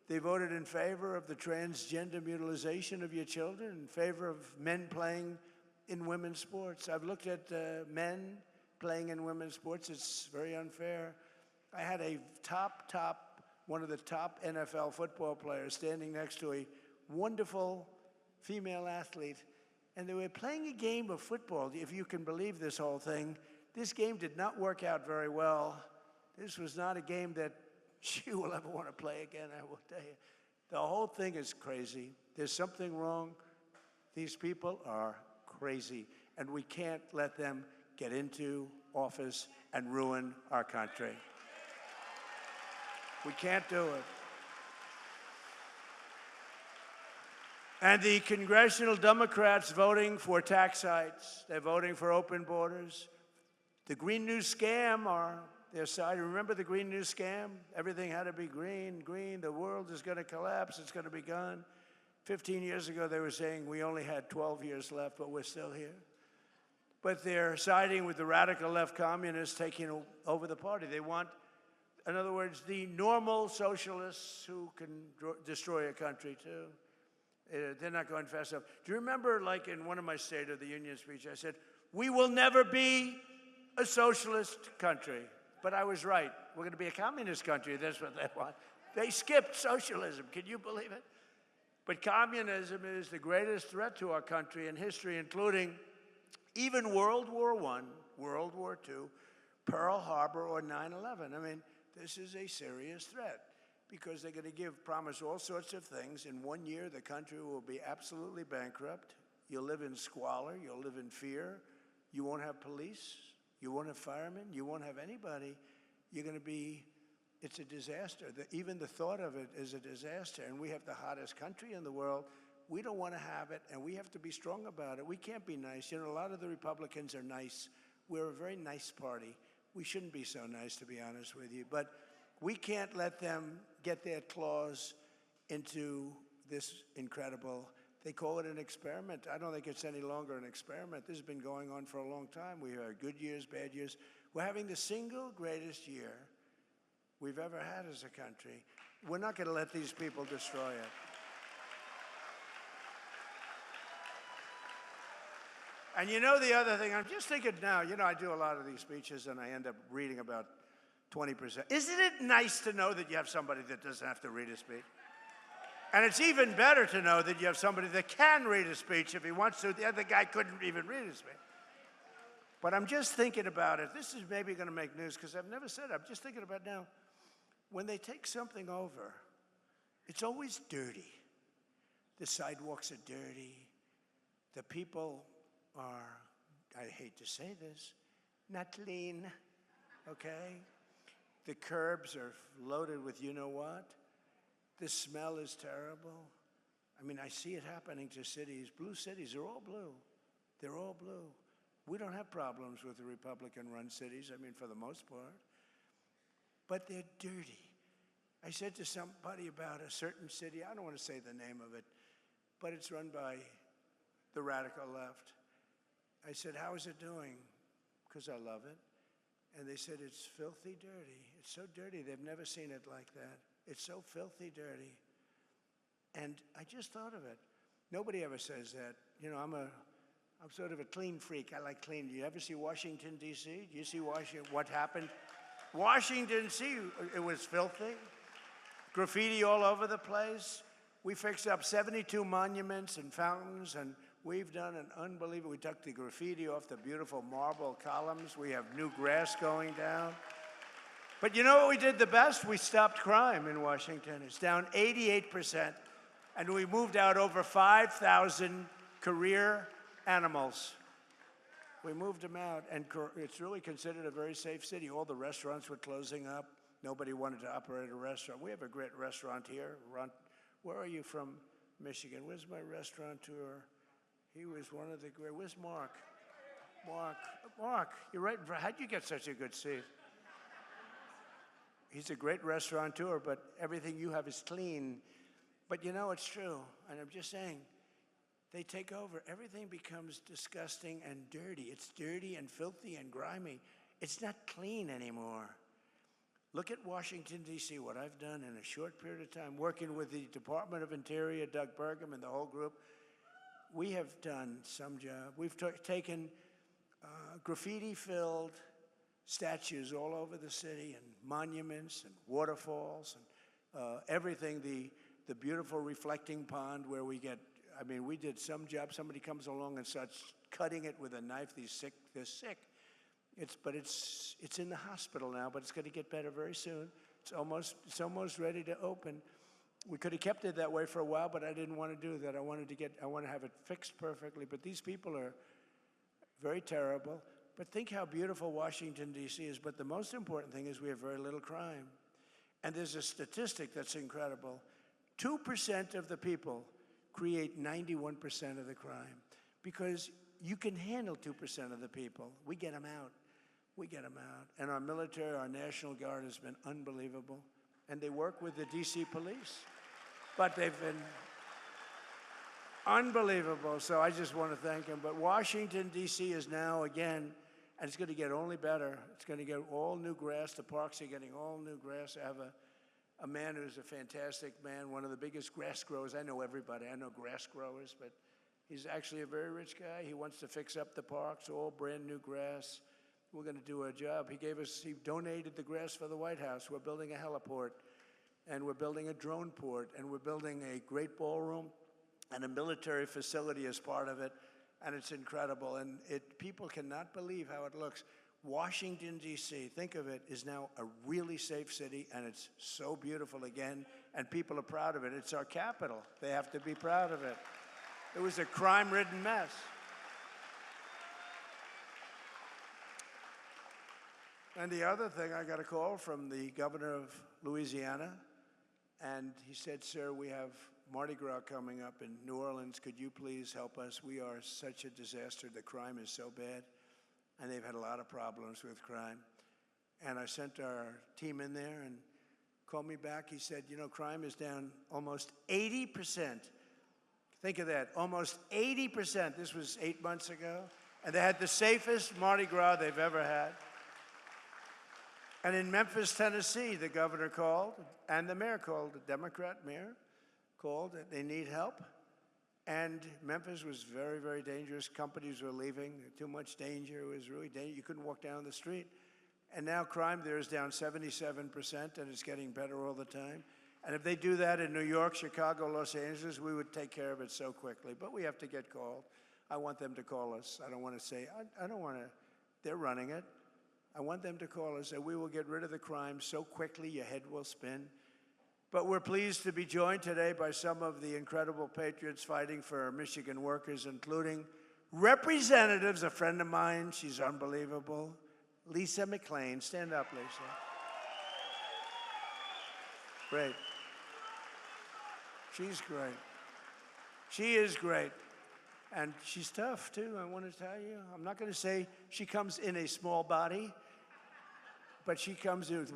They voted in favor of the transgender mutilization of your children, in favor of men playing in women's sports. I've looked at men playing in women's sports. It's very unfair. I had one of the top NFL football players standing next to a wonderful female athlete, and they were playing a game of football, if you can believe this whole thing. This game did not work out very well. This was not a game that she will ever want to play again, I will tell you. The whole thing is crazy. There's something wrong. These people are crazy, and we can't let them get into office and ruin our country. We can't do it. And the congressional Democrats voting for tax hikes, they're voting for open borders. The Green New Scam are their side. Remember the Green New Scam? Everything had to be green, the world is going to collapse, it's going to be gone. 15 years ago, they were saying we only had 12 years left, but we're still here. But they're siding with the radical left communists taking over the party. They want, in other words, the normal socialists who can destroy a country, too. They're not going fast enough. Do you remember, like in one of my State of the Union speeches, I said, we will never be a socialist country. But I was right. We're going to be a communist country. That's what they want. They skipped socialism. Can you believe it? But communism is the greatest threat to our country in history, including even World War I, World War II, Pearl Harbor, or 9/11. I mean, this is a serious threat because they're going to promise all sorts of things. In 1 year, the country will be absolutely bankrupt. You'll live in squalor. You'll live in fear. You won't have police. You won't have firemen. You won't have anybody. You're going to be, it's a disaster. Even the thought of it is a disaster. And we have the hottest country in the world. We don't want to have it, and we have to be strong about it. We can't be nice. You know, a lot of the Republicans are nice. We're a very nice party. We shouldn't be so nice, to be honest with you. But we can't let them get their claws into this incredible They call it an experiment. I don't think it's any longer an experiment. This has been going on for a long time. We have good years, bad years. We're having the single greatest year we've ever had as a country. We're not going to let these people destroy it. And you know the other thing, I'm just thinking now, you know, I do a lot of these speeches and I end up reading about 20%. Isn't it nice to know that you have somebody that doesn't have to read a speech? And it's even better to know that you have somebody that can read a speech if he wants to. The other guy couldn't even read a speech. But I'm just thinking about it. This is maybe going to make news because I've never said it. I'm just thinking about now, when they take something over, it's always dirty. The sidewalks are dirty. The people are, I hate to say this, not clean, okay? The curbs are loaded with you-know-what. The smell is terrible. I mean, I see it happening to cities. Blue cities are all blue. They're all blue. We don't have problems with the Republican-run cities, I mean, for the most part. But they're dirty. I said to somebody about a certain city, I don't want to say the name of it, but it's run by the radical left. I said, how is it doing? Because I love it. And they said, it's filthy dirty. It's so dirty, they've never seen it like that. It's so filthy dirty. And I just thought of it. Nobody ever says that. You know, I'm sort of a clean freak. I like clean. Do you ever see Washington, D.C.? Do you see what happened? Washington, D.C., it was filthy. Graffiti all over the place. We fixed up 72 monuments and fountains, and we've done an unbelievable, we took the graffiti off the beautiful marble columns. We have new grass going down. But you know what we did the best? We stopped crime in Washington. It's down 88%. And we moved out over 5,000 career animals. We moved them out, and it's really considered a very safe city. All the restaurants were closing up. Nobody wanted to operate a restaurant. We have a great restaurant here. Where are you from, Michigan? Where's my restaurateur? He was one of the great. Where's Mark? Mark, you're right. How'd you get such a good seat? He's a great restaurateur, but everything you have is clean. But you know, it's true. And I'm just saying, they take over. Everything becomes disgusting and dirty. It's dirty and filthy and grimy. It's not clean anymore. Look at Washington, D.C., what I've done in a short period of time, working with the Department of Interior, Doug Burgum, and the whole group. We have done some job. We've taken graffiti-filled statues all over the city and monuments and waterfalls and everything. The beautiful reflecting pond where we get, I mean, we did some job. Somebody comes along and starts cutting it with a knife. They're sick. It's in the hospital now, but it's going to get better very soon. It's almost ready to open. We could have kept it that way for a while, but I didn't want to do that. I want to have it fixed perfectly. But these people are very terrible. But think how beautiful Washington, D.C. is. But the most important thing is we have very little crime. And there's a statistic that's incredible. 2% of the people create 91% of the crime because you can handle 2% of the people. We get them out. And our military, our National Guard has been unbelievable. And they work with the D.C. police. But they've been unbelievable. So I just want to thank them. But Washington, D.C. is now, again, and it's going to get only better. It's going to get all new grass. The parks are getting all new grass. I have a man who's a fantastic man, one of the biggest grass growers. I know everybody. I know grass growers, but he's actually a very rich guy. He wants to fix up the parks, all brand new grass. We're going to do a job. He donated the grass for the White House. We're building a heliport, and we're building a drone port, and we're building a great ballroom and a military facility as part of it, and it's incredible. And people cannot believe how it looks. Washington, D.C., think of it, is now a really safe city, and it's so beautiful again, and people are proud of it. It's our capital. They have to be proud of it. It was a crime-ridden mess. And the other thing, I got a call from the governor of Louisiana, and he said, sir, we have Mardi Gras coming up in New Orleans. Could you please help us? We are such a disaster. The crime is so bad, and they've had a lot of problems with crime. And I sent our team in there and called me back. He said, you know, crime is down almost 80%. Think of that, almost 80%. This was 8 months ago. And they had the safest Mardi Gras they've ever had. And in Memphis, Tennessee, the governor called, and the mayor called, the Democrat mayor called, they need help. And Memphis was very, very dangerous. Companies were leaving, too much danger. It was really dangerous. You couldn't walk down the street. And now crime there is down 77%, and it's getting better all the time. And if they do that in New York, Chicago, Los Angeles, we would take care of it so quickly. But we have to get called. I want them to call us. I don't want to say, I don't want to, they're running it. I want them to call us, and we will get rid of the crime so quickly your head will spin. But we're pleased to be joined today by some of the incredible patriots fighting for Michigan workers, including representatives, a friend of mine, she's unbelievable, Lisa McLean. Stand up, Lisa. Great. She's great. She is great. And she's tough, too, I want to tell you. I'm not going to say she comes in a small body, but she comes with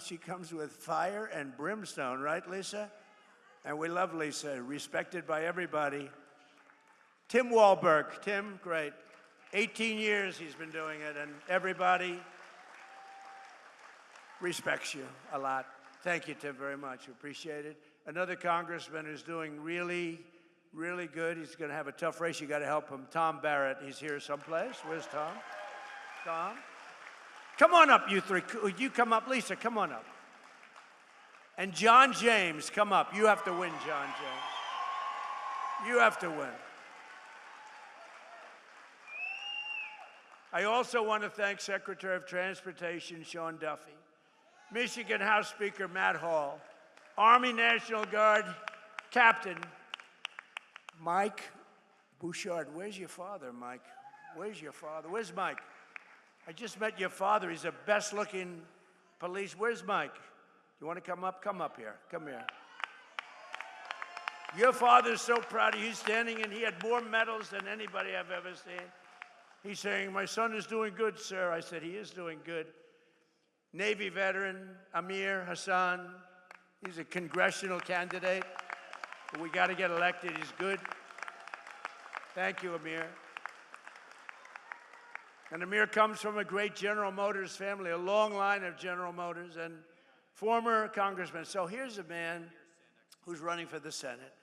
she comes with fire and brimstone, right, Lisa? And we love Lisa, respected by everybody. Tim Wahlberg. Tim, great. 18 years he's been doing it, and everybody respects you a lot. Thank you, Tim, very much. Appreciate it. Another congressman who's doing really good. He's going to have a tough race. You got to help him. Tom Barrett. He's here someplace. Where's Tom? Tom? Come on up, you three. You come up. Lisa, come on up. And John James, come up. You have to win, John James. You have to win. I also want to thank Secretary of Transportation Sean Duffy, Michigan House Speaker Matt Hall, Army National Guard Captain Mike Bouchard. Where's your father, Mike? Where's your father? Where's Mike? I just met your father. He's the best-looking police. Where's Mike? You want to come up? Come up here. Come here. Your father's so proud of you. He's standing and he had more medals than anybody I've ever seen. He's saying, my son is doing good, sir. I said, he is doing good. Navy veteran Amir Hassan. He's a congressional candidate. We got to get elected. He's good. Thank you, Amir. And Amir comes from a great General Motors family, a long line of General Motors, and former congressman. So here's a man who's running for the Senate.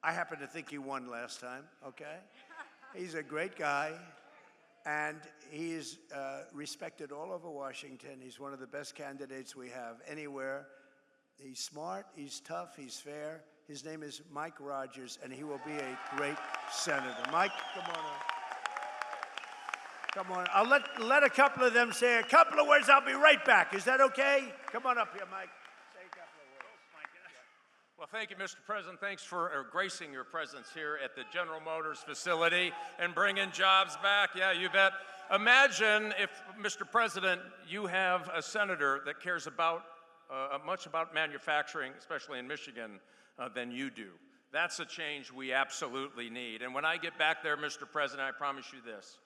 I happen to think he won last time, okay? He's a great guy, and he's respected all over Washington. He's one of the best candidates we have anywhere. He's smart, he's tough, he's fair. His name is Mike Rogers, and he will be a great senator. Mike, come on up. Come on. I'll let a couple of them say a couple of words. I'll be right back. Is that okay? Come on up here, Mike. Say a couple of words. Oh, my goodness. Well, thank you, Mr. President. Thanks for gracing your presence here at the General Motors facility and bringing jobs back. Yeah, you bet. Imagine if, Mr. President, you have a senator that cares about much about manufacturing, especially in Michigan, than you do. That's a change we absolutely need. And when I get back there, Mr. President, I promise you this.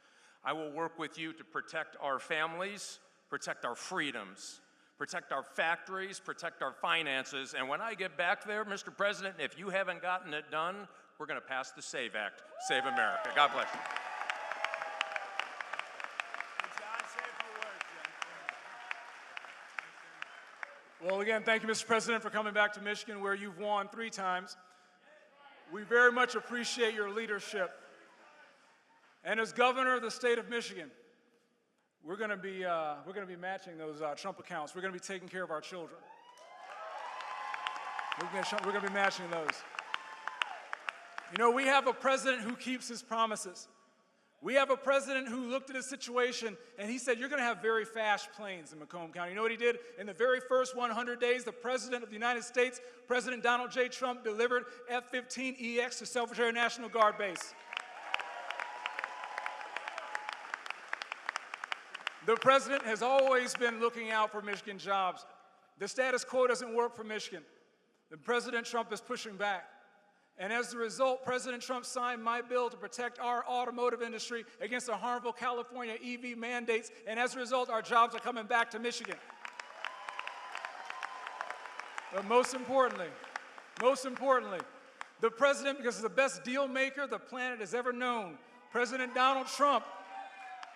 I will work with you to protect our families, protect our freedoms, protect our factories, protect our finances. And when I get back there, Mr. President, if you haven't gotten it done, we're going to pass the SAVE Act. Save America. God bless you. John, say a few words, John. Well, again, thank you, Mr. President, for coming back to Michigan, where you've won 3 times. We very much appreciate your leadership. And as governor of the state of Michigan, we're going to be matching those Trump accounts. We're going to be taking care of our children. We're going to be matching those. You know, we have a president who keeps his promises. We have a president who looked at a situation and he said, you're going to have very fast planes in Macomb County. You know what he did? In the very first 100 days, the president of the United States, President Donald J. Trump, delivered F-15EX to Selfridge Air National Guard Base. The president has always been looking out for Michigan jobs. The status quo doesn't work for Michigan. The President Trump is pushing back. And as a result, President Trump signed my bill to protect our automotive industry against the harmful California EV mandates. And as a result, our jobs are coming back to Michigan. But most importantly, The president, because he's the best deal maker the planet has ever known. President Donald Trump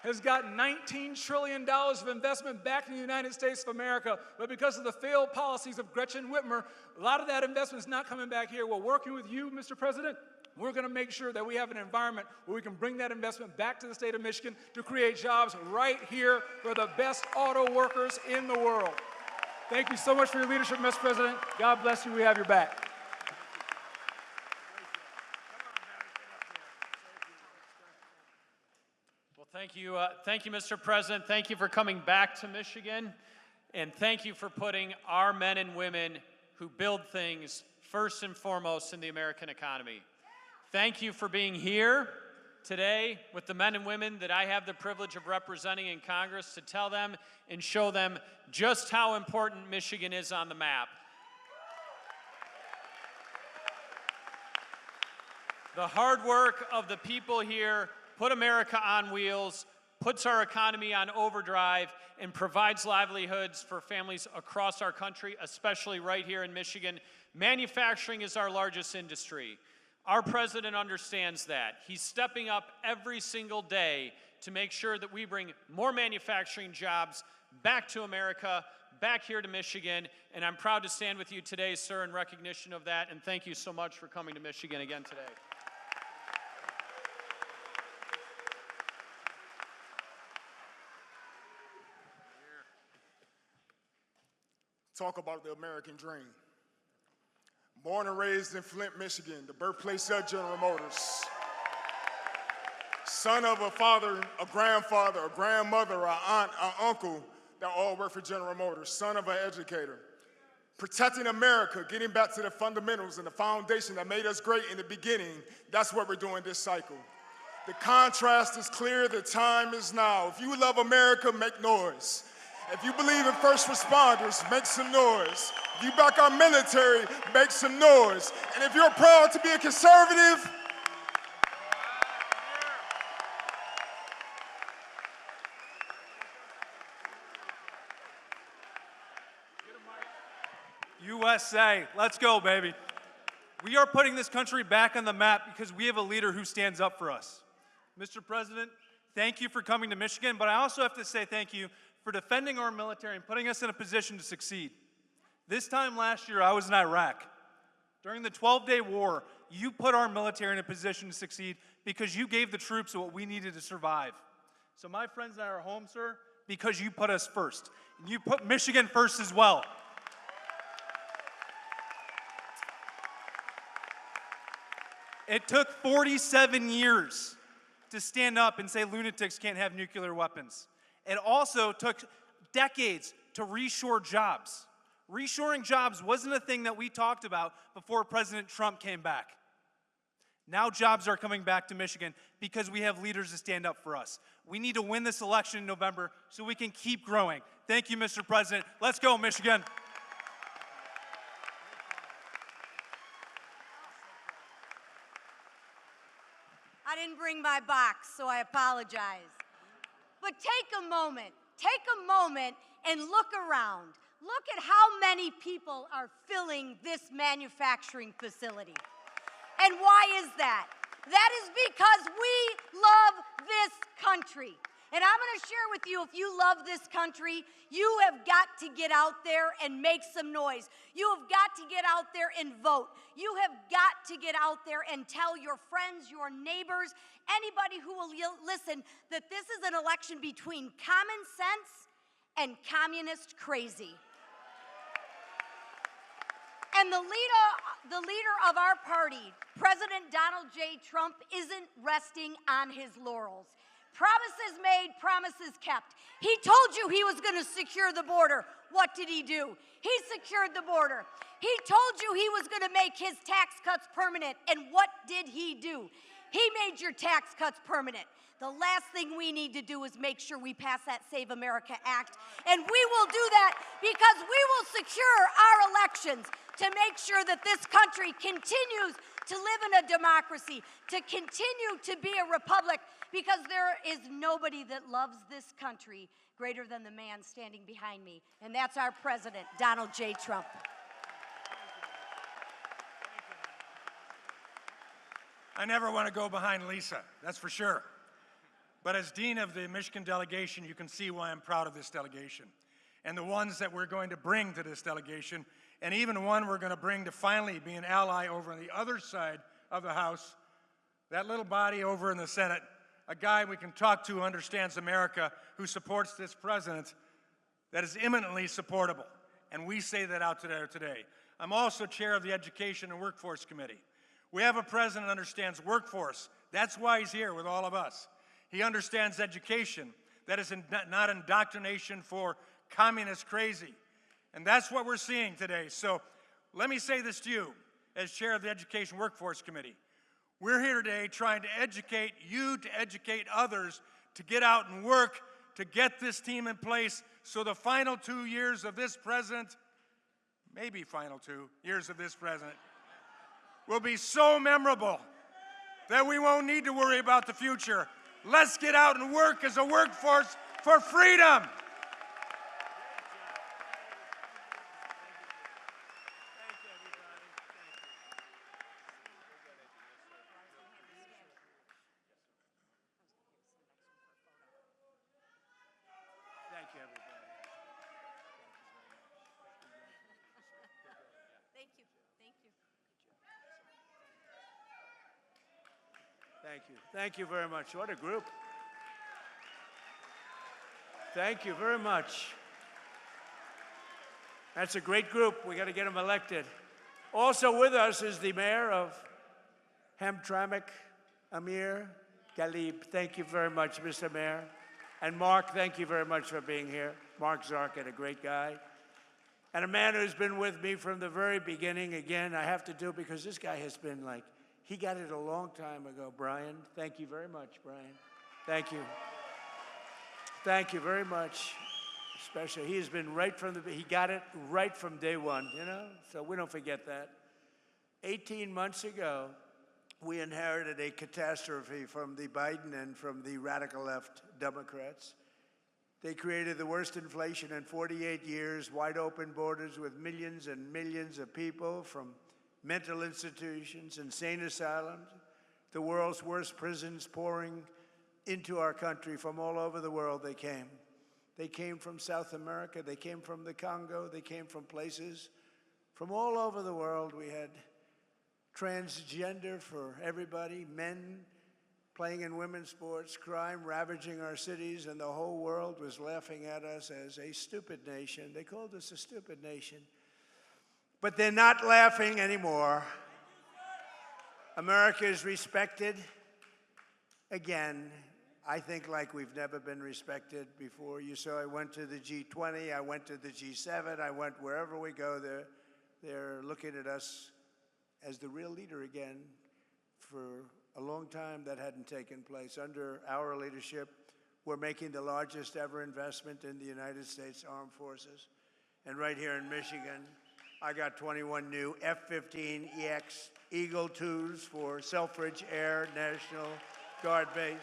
has got $19 trillion of investment back in the United States of America, but because of the failed policies of Gretchen Whitmer, a lot of that investment is not coming back here. We're working with you, Mr. President. We're going to make sure that we have an environment where we can bring that investment back to the state of Michigan to create jobs right here for the best auto workers in the world. Thank you so much for your leadership, Mr. President. God bless you. We have your back. Thank you, Mr. President. Thank you for coming back to Michigan, and thank you for putting our men and women who build things first and foremost in the American economy. Thank you for being here today with the men and women that I have the privilege of representing in Congress to tell them and show them just how important Michigan is on the map. The hard work of the people here put America on wheels, puts our economy on overdrive, and provides livelihoods for families across our country, especially right here in Michigan. Manufacturing is our largest industry. Our president understands that. He's stepping up every single day to make sure that we bring more manufacturing jobs back to America, back here to Michigan, and I'm proud to stand with you today, sir, in recognition of that, and thank you so much for coming to Michigan again today. Talk about the American dream. Born and raised in Flint, Michigan, the birthplace of General Motors. Son of a father, a grandfather, a grandmother, an aunt, an uncle that all work for General Motors. Son of an educator. Protecting America, getting back to the fundamentals and the foundation that made us great in the beginning, that's what we're doing this cycle. The contrast is clear, the time is now. If you love America, make noise. If you believe in first responders, make some noise. If you back our military, make some noise. And if you're proud to be a conservative, USA, let's go, baby. We are putting this country back on the map because we have a leader who stands up for us. Mr. President, thank you for coming to Michigan, but I also have to say thank you for defending our military and putting us in a position to succeed. This time last year, I was in Iraq. During the 12-day war, you put our military in a position to succeed because you gave the troops what we needed to survive. So my friends and I are home, sir, because you put us first. And you put Michigan first as well. It took 47 years to stand up and say lunatics can't have nuclear weapons. It also took decades to reshore jobs. Reshoring jobs wasn't a thing that we talked about before President Trump came back. Now jobs are coming back to Michigan because we have leaders to stand up for us. We need to win this election in November so we can keep growing. Thank you, Mr. President. Let's go, Michigan. I didn't bring my box, so I apologize. But take a moment and look around. Look at how many people are filling this manufacturing facility. And why is that? That is because we love this country. And I'm going to share with you, if you love this country, you have got to get out there and make some noise. You have got to get out there and vote. You have got to get out there and tell your friends, your neighbors, anybody who will listen, that this is an election between common sense and communist crazy. And the leader of our party, President Donald J. Trump, isn't resting on his laurels. Promises made, promises kept. He told you he was going to secure the border. What did he do? He secured the border. He told you he was going to make his tax cuts permanent. And what did he do? He made your tax cuts permanent. The last thing we need to do is make sure we pass that Save America Act. And we will do that because we will secure our elections to make sure that this country continues to live in a democracy, to continue to be a republic, because there is nobody that loves this country greater than the man standing behind me, and that's our president, Donald J. Trump. I never want to go behind Lisa, that's for sure. But as Dean of the Michigan delegation, you can see why I'm proud of this delegation and the ones that we're going to bring to this delegation, and even one we're going to bring to finally be an ally over on the other side of the House, that little body over in the Senate, a guy we can talk to who understands America, who supports this president, that is eminently supportable. And we say that out today. I'm also chair of the Education and Workforce Committee. We have a president who understands workforce. That's why he's here with all of us. He understands education. That is not indoctrination for communist crazy. And that's what we're seeing today. So let me say this to you as chair of the Education Workforce Committee. We're here today trying to educate you, to educate others, to get out and work, to get this team in place so the final 2 years of this president, maybe final 2 years of this president, will be so memorable that we won't need to worry about the future. Let's get out and work as a workforce for freedom. Thank you, everybody. Thank you. Thank you. Thank you. Thank you very much. What a group. Thank you very much. That's a great group. We got to get them elected. Also with us is the mayor of Hamtramck, Amir Galib. Thank you very much, Mr. Mayor. And Mark, thank you very much for being here. Mark Zarkin, a great guy. And a man who's been with me from the very beginning. Again, I have to do it because this guy has been like, he got it a long time ago. Brian, thank you very much, Brian. Thank you. Thank you very much. Especially, he has been right from he got it right from day one, you know? So we don't forget that. 18 months ago, we inherited a catastrophe from the Biden and from the radical left Democrats. They created the worst inflation in 48 years, wide open borders with millions and millions of people from mental institutions, insane asylums, the world's worst prisons pouring into our country from all over the world they came. They came from South America, they came from the Congo, they came from places from all over the world. We had transgender for everybody, men playing in women's sports, crime ravaging our cities, and the whole world was laughing at us as a stupid nation. They called us a stupid nation. But they're not laughing anymore. America is respected again, I think like we've never been respected before. You saw I went to the G20, I went to the G7, I went wherever we go, they're looking at us as the real leader again. For a long time that hadn't taken place. Under our leadership, we're making the largest ever investment in the United States Armed Forces. And right here in Michigan, I got 21 new F-15EX Eagle IIs for Selfridge Air National Guard Base,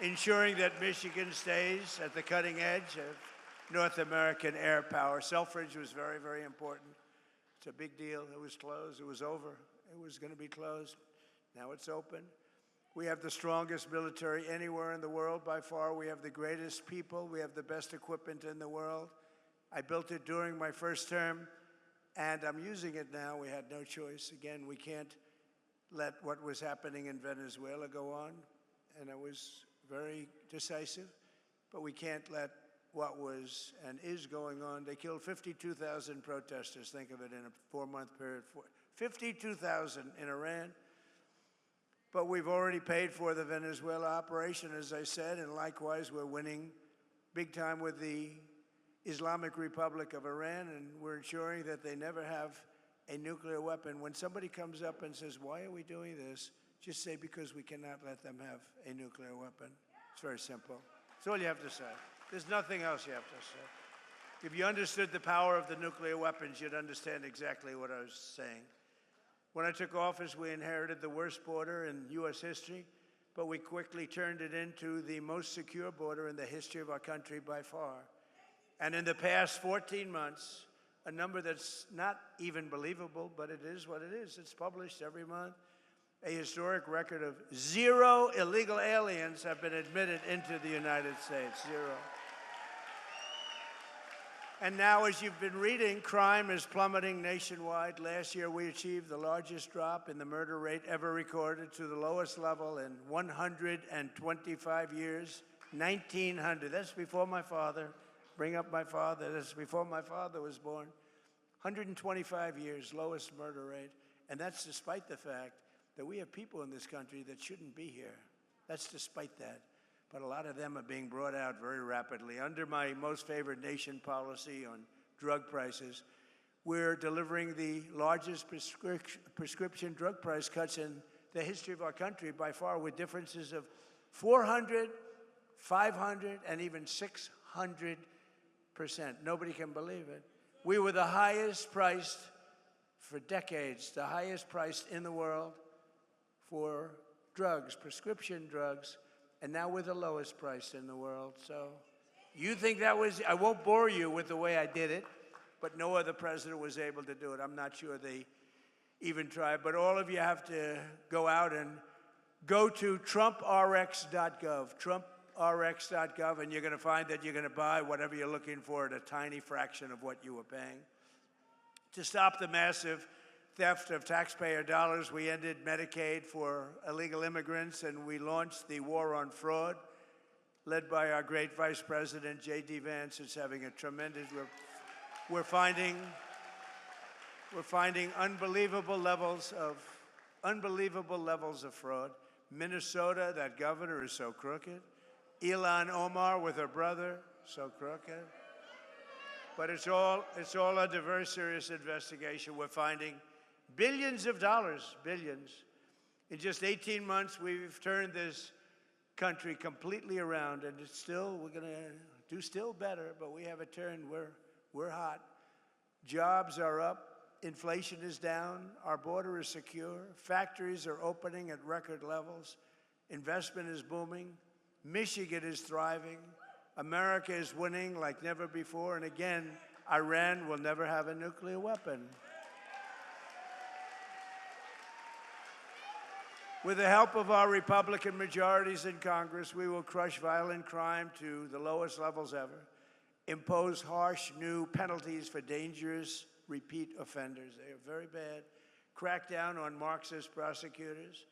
ensuring that Michigan stays at the cutting edge of North American air power. Selfridge was very, very important. It's a big deal. It was closed. It was over. It was going to be closed. Now it's open. We have the strongest military anywhere in the world by far. We have the greatest people. We have the best equipment in the world. I built it during my first term, and I'm using it now. We had no choice. Again, we can't let what was happening in Venezuela go on, and I was very decisive, but we can't let what was and is going on. They killed 52,000 protesters, think of it, in a 4-month period. 52,000 in Iran. But we've already paid for the Venezuela operation, as I said, and likewise we're winning big time with the Islamic Republic of Iran, and we're ensuring that they never have a nuclear weapon. When somebody comes up and says, why are we doing this? Just say, because we cannot let them have a nuclear weapon. It's very simple. That's all you have to say. There's nothing else you have to say. If you understood the power of the nuclear weapons, you'd understand exactly what I was saying. When I took office, we inherited the worst border in U.S. history, but we quickly turned it into the most secure border in the history of our country by far. And in the past 14 months, a number that's not even believable, but it is what it is. It's published every month. a historic record of 0 illegal aliens have been admitted into the United States. 0. And now, as you've been reading, crime is plummeting nationwide. Last year, we achieved the largest drop in the murder rate ever recorded to the lowest level in 125 years, 1900. That's before my father. Bring up my father. That's before my father was born. 125 years, lowest murder rate. And that's despite the fact that we have people in this country that shouldn't be here. That's despite that. But a lot of them are being brought out very rapidly. Under my most favored nation policy on drug prices, we're delivering the largest prescription drug price cuts in the history of our country by far, with differences of 400, 500, and even 600%. Nobody can believe it. We were the highest priced for decades, the highest priced in the world for drugs, prescription drugs, and now we're the lowest price in the world. So you think that was, I won't bore you with the way I did it, but no other president was able to do it. I'm not sure they even tried, but all of you have to go out and go to TrumpRx.gov, TrumpRx.gov, and you're going to find that you're going to buy whatever you're looking for at a tiny fraction of what you were paying. To stop the massive theft of taxpayer dollars, we ended Medicaid for illegal immigrants, and we launched the war on fraud, led by our great Vice President, J.D. Vance. It's having a tremendous, we're finding unbelievable levels of fraud. Minnesota, that governor is so crooked. Ilhan Omar with her brother, so crooked. But it's all under very serious investigation. We're finding billions of dollars, billions. In just 18 months, we've turned this country completely around, and it's still, we're going to do still better, but we have a turn. We're hot. Jobs are up. Inflation is down. Our border is secure. Factories are opening at record levels. Investment is booming. Michigan is thriving. America is winning like never before. And again, Iran will never have a nuclear weapon. With the help of our Republican majorities in Congress, we will crush violent crime to the lowest levels ever, impose harsh new penalties for dangerous repeat offenders. They are very bad. Crack down on Marxist prosecutors,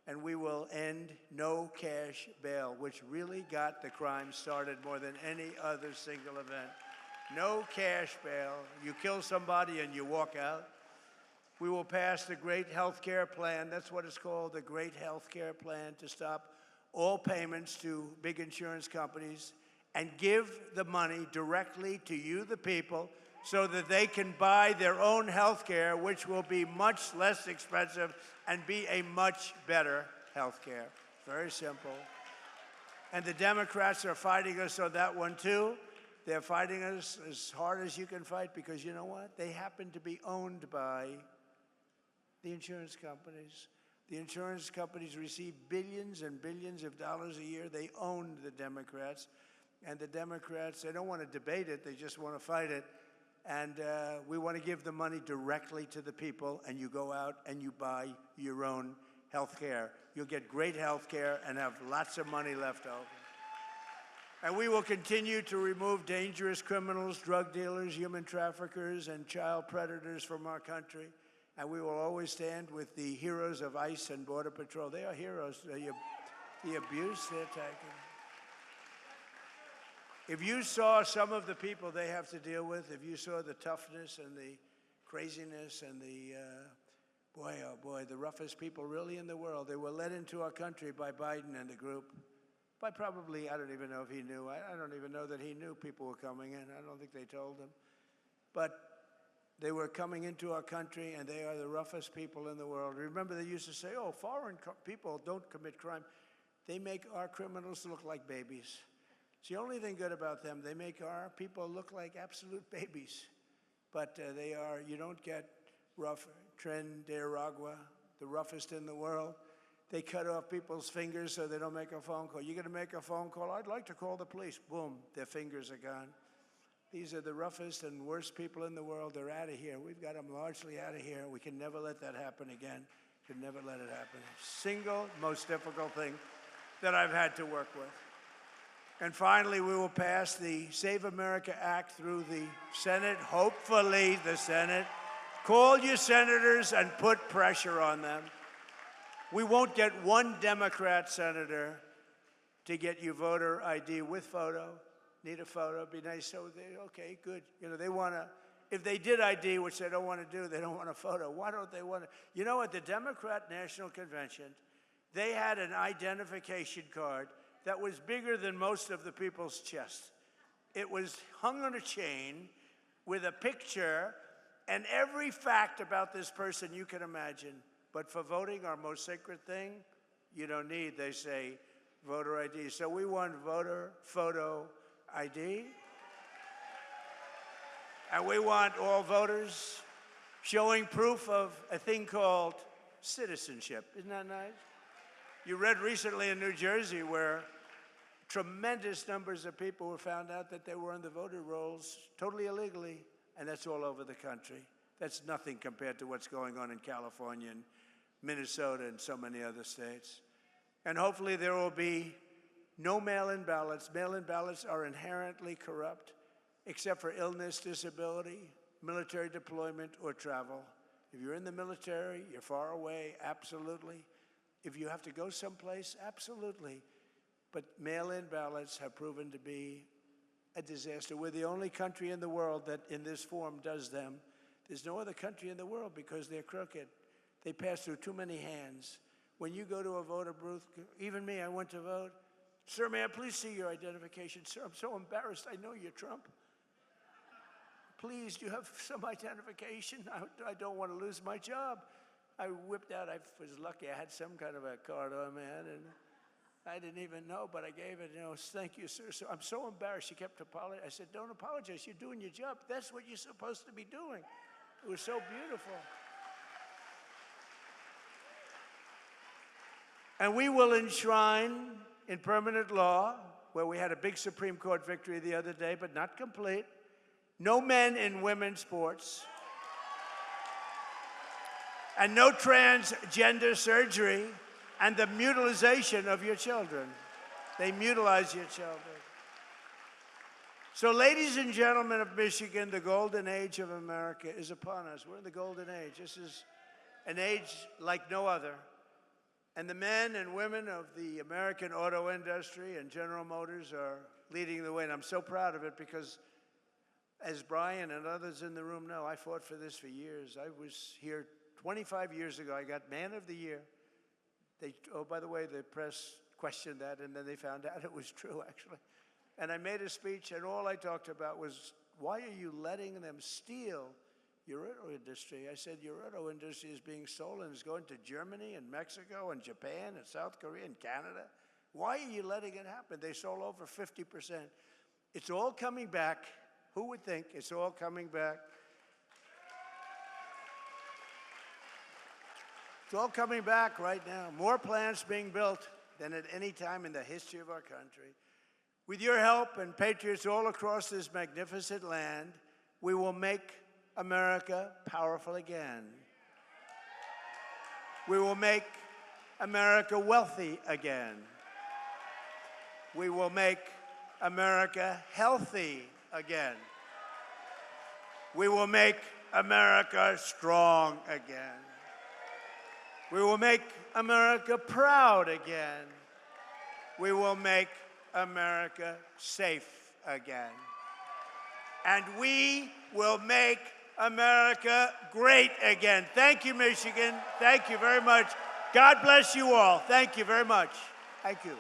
and we will end no cash bail, which really got the crime started more than any other single event. No cash bail. You kill somebody and you walk out. We will pass the Great Health Care Plan. That's what it's called, the Great Health Care Plan, to stop all payments to big insurance companies and give the money directly to you, the people, so that they can buy their own health care, which will be much less expensive and be a much better health care. Very simple. And the Democrats are fighting us on that one, too. They're fighting us as hard as you can fight because, you know what? They happen to be owned by the insurance companies. The insurance companies receive billions and billions of dollars a year. They own the Democrats. And the Democrats, they don't want to debate it. They just want to fight it. And we want to give the money directly to the people, and you go out and you buy your own health care. You'll get great health care and have lots of money left over. And we will continue to remove dangerous criminals, drug dealers, human traffickers, and child predators from our country. And we will always stand with the heroes of ICE and Border Patrol. They are heroes. The abuse they're taking. If you saw some of the people they have to deal with, if you saw the toughness and the craziness and the, boy, oh boy, the roughest people really in the world, they were led into our country by Biden and the group. By probably, I don't even know if he knew. I don't even know that he knew people were coming in. I don't think they told him. But they were coming into our country, and they are the roughest people in the world. Remember, they used to say, oh, foreign people don't commit crime. They make our criminals look like babies. It's the only thing good about them. They make our people look like absolute babies. But they are, you don't get rough. Tren de Aragua, the roughest in the world. They cut off people's fingers so they don't make a phone call. You're going to make a phone call? I'd like to call the police. Boom, their fingers are gone. These are the roughest and worst people in the world. They're out of here. We've got them largely out of here. We can never let that happen again. Could never let it happen. Single most difficult thing that I've had to work with. And finally, we will pass the Save America Act through the Senate, hopefully the Senate. Call your senators and put pressure on them. We won't get one Democrat senator to get you voter ID with photo. Need a photo, be nice. So okay, good. You know, they want to, if they did ID, which they don't want to do, they don't want a photo. Why don't they want to? You know, at the Democrat National Convention, they had an identification card that was bigger than most of the people's chest. It was hung on a chain with a picture and every fact about this person you can imagine. But for voting, our most sacred thing, you don't need, they say, voter ID. So we want voter photo ID. And we want all voters showing proof of a thing called citizenship. Isn't that nice? You read recently in New Jersey where tremendous numbers of people were found out that they were on the voter rolls totally illegally, and that's all over the country. That's nothing compared to what's going on in California and Minnesota and so many other states. And hopefully there will be no mail-in ballots. Mail-in ballots are inherently corrupt, except for illness, disability, military deployment, or travel. If you're in the military, you're far away, absolutely. If you have to go someplace, absolutely. But mail-in ballots have proven to be a disaster. We're the only country in the world that in this form does them. There's no other country in the world because they're crooked. They pass through too many hands. When you go to a voter booth, even me, I went to vote. Sir, may I please see your identification? Sir, I'm so embarrassed. I know you're Trump. Please, do you have some identification? I don't want to lose my job. I whipped out, I was lucky, I had some kind of a card on me, and I didn't even know, but I gave it, thank you, sir. So I'm so embarrassed. She kept apologizing. I said, don't apologize. You're doing your job. That's what you're supposed to be doing. It was so beautiful. And we will enshrine in permanent law, where we had a big Supreme Court victory the other day, but not complete, no men in women's sports, and no transgender surgery, and the mutilization of your children. They mutilize your children. So, ladies and gentlemen of Michigan, the golden age of America is upon us. We're in the golden age. This is an age like no other. And the men and women of the American auto industry and General Motors are leading the way. And I'm so proud of it because, as Brian and others in the room know, I fought for this for years. I was here 25 years ago. I got Man of the Year. Oh, by the way, the press questioned that, and then they found out it was true, actually. And I made a speech, and all I talked about was, why are you letting them steal your auto industry? I said, your auto industry is being stolen. It's going to Germany and Mexico and Japan and South Korea and Canada. Why are you letting it happen? They stole over 50%. It's all coming back. Who would think it's all coming back? It's all coming back right now. More plants being built than at any time in the history of our country. With your help and patriots all across this magnificent land, we will make America powerful again. We will make America wealthy again. We will make America healthy again. We will make America strong again. We will make America proud again. We will make America safe again. And we will make America great again. Thank you, Michigan. Thank you very much. God bless you all. Thank you very much. Thank you.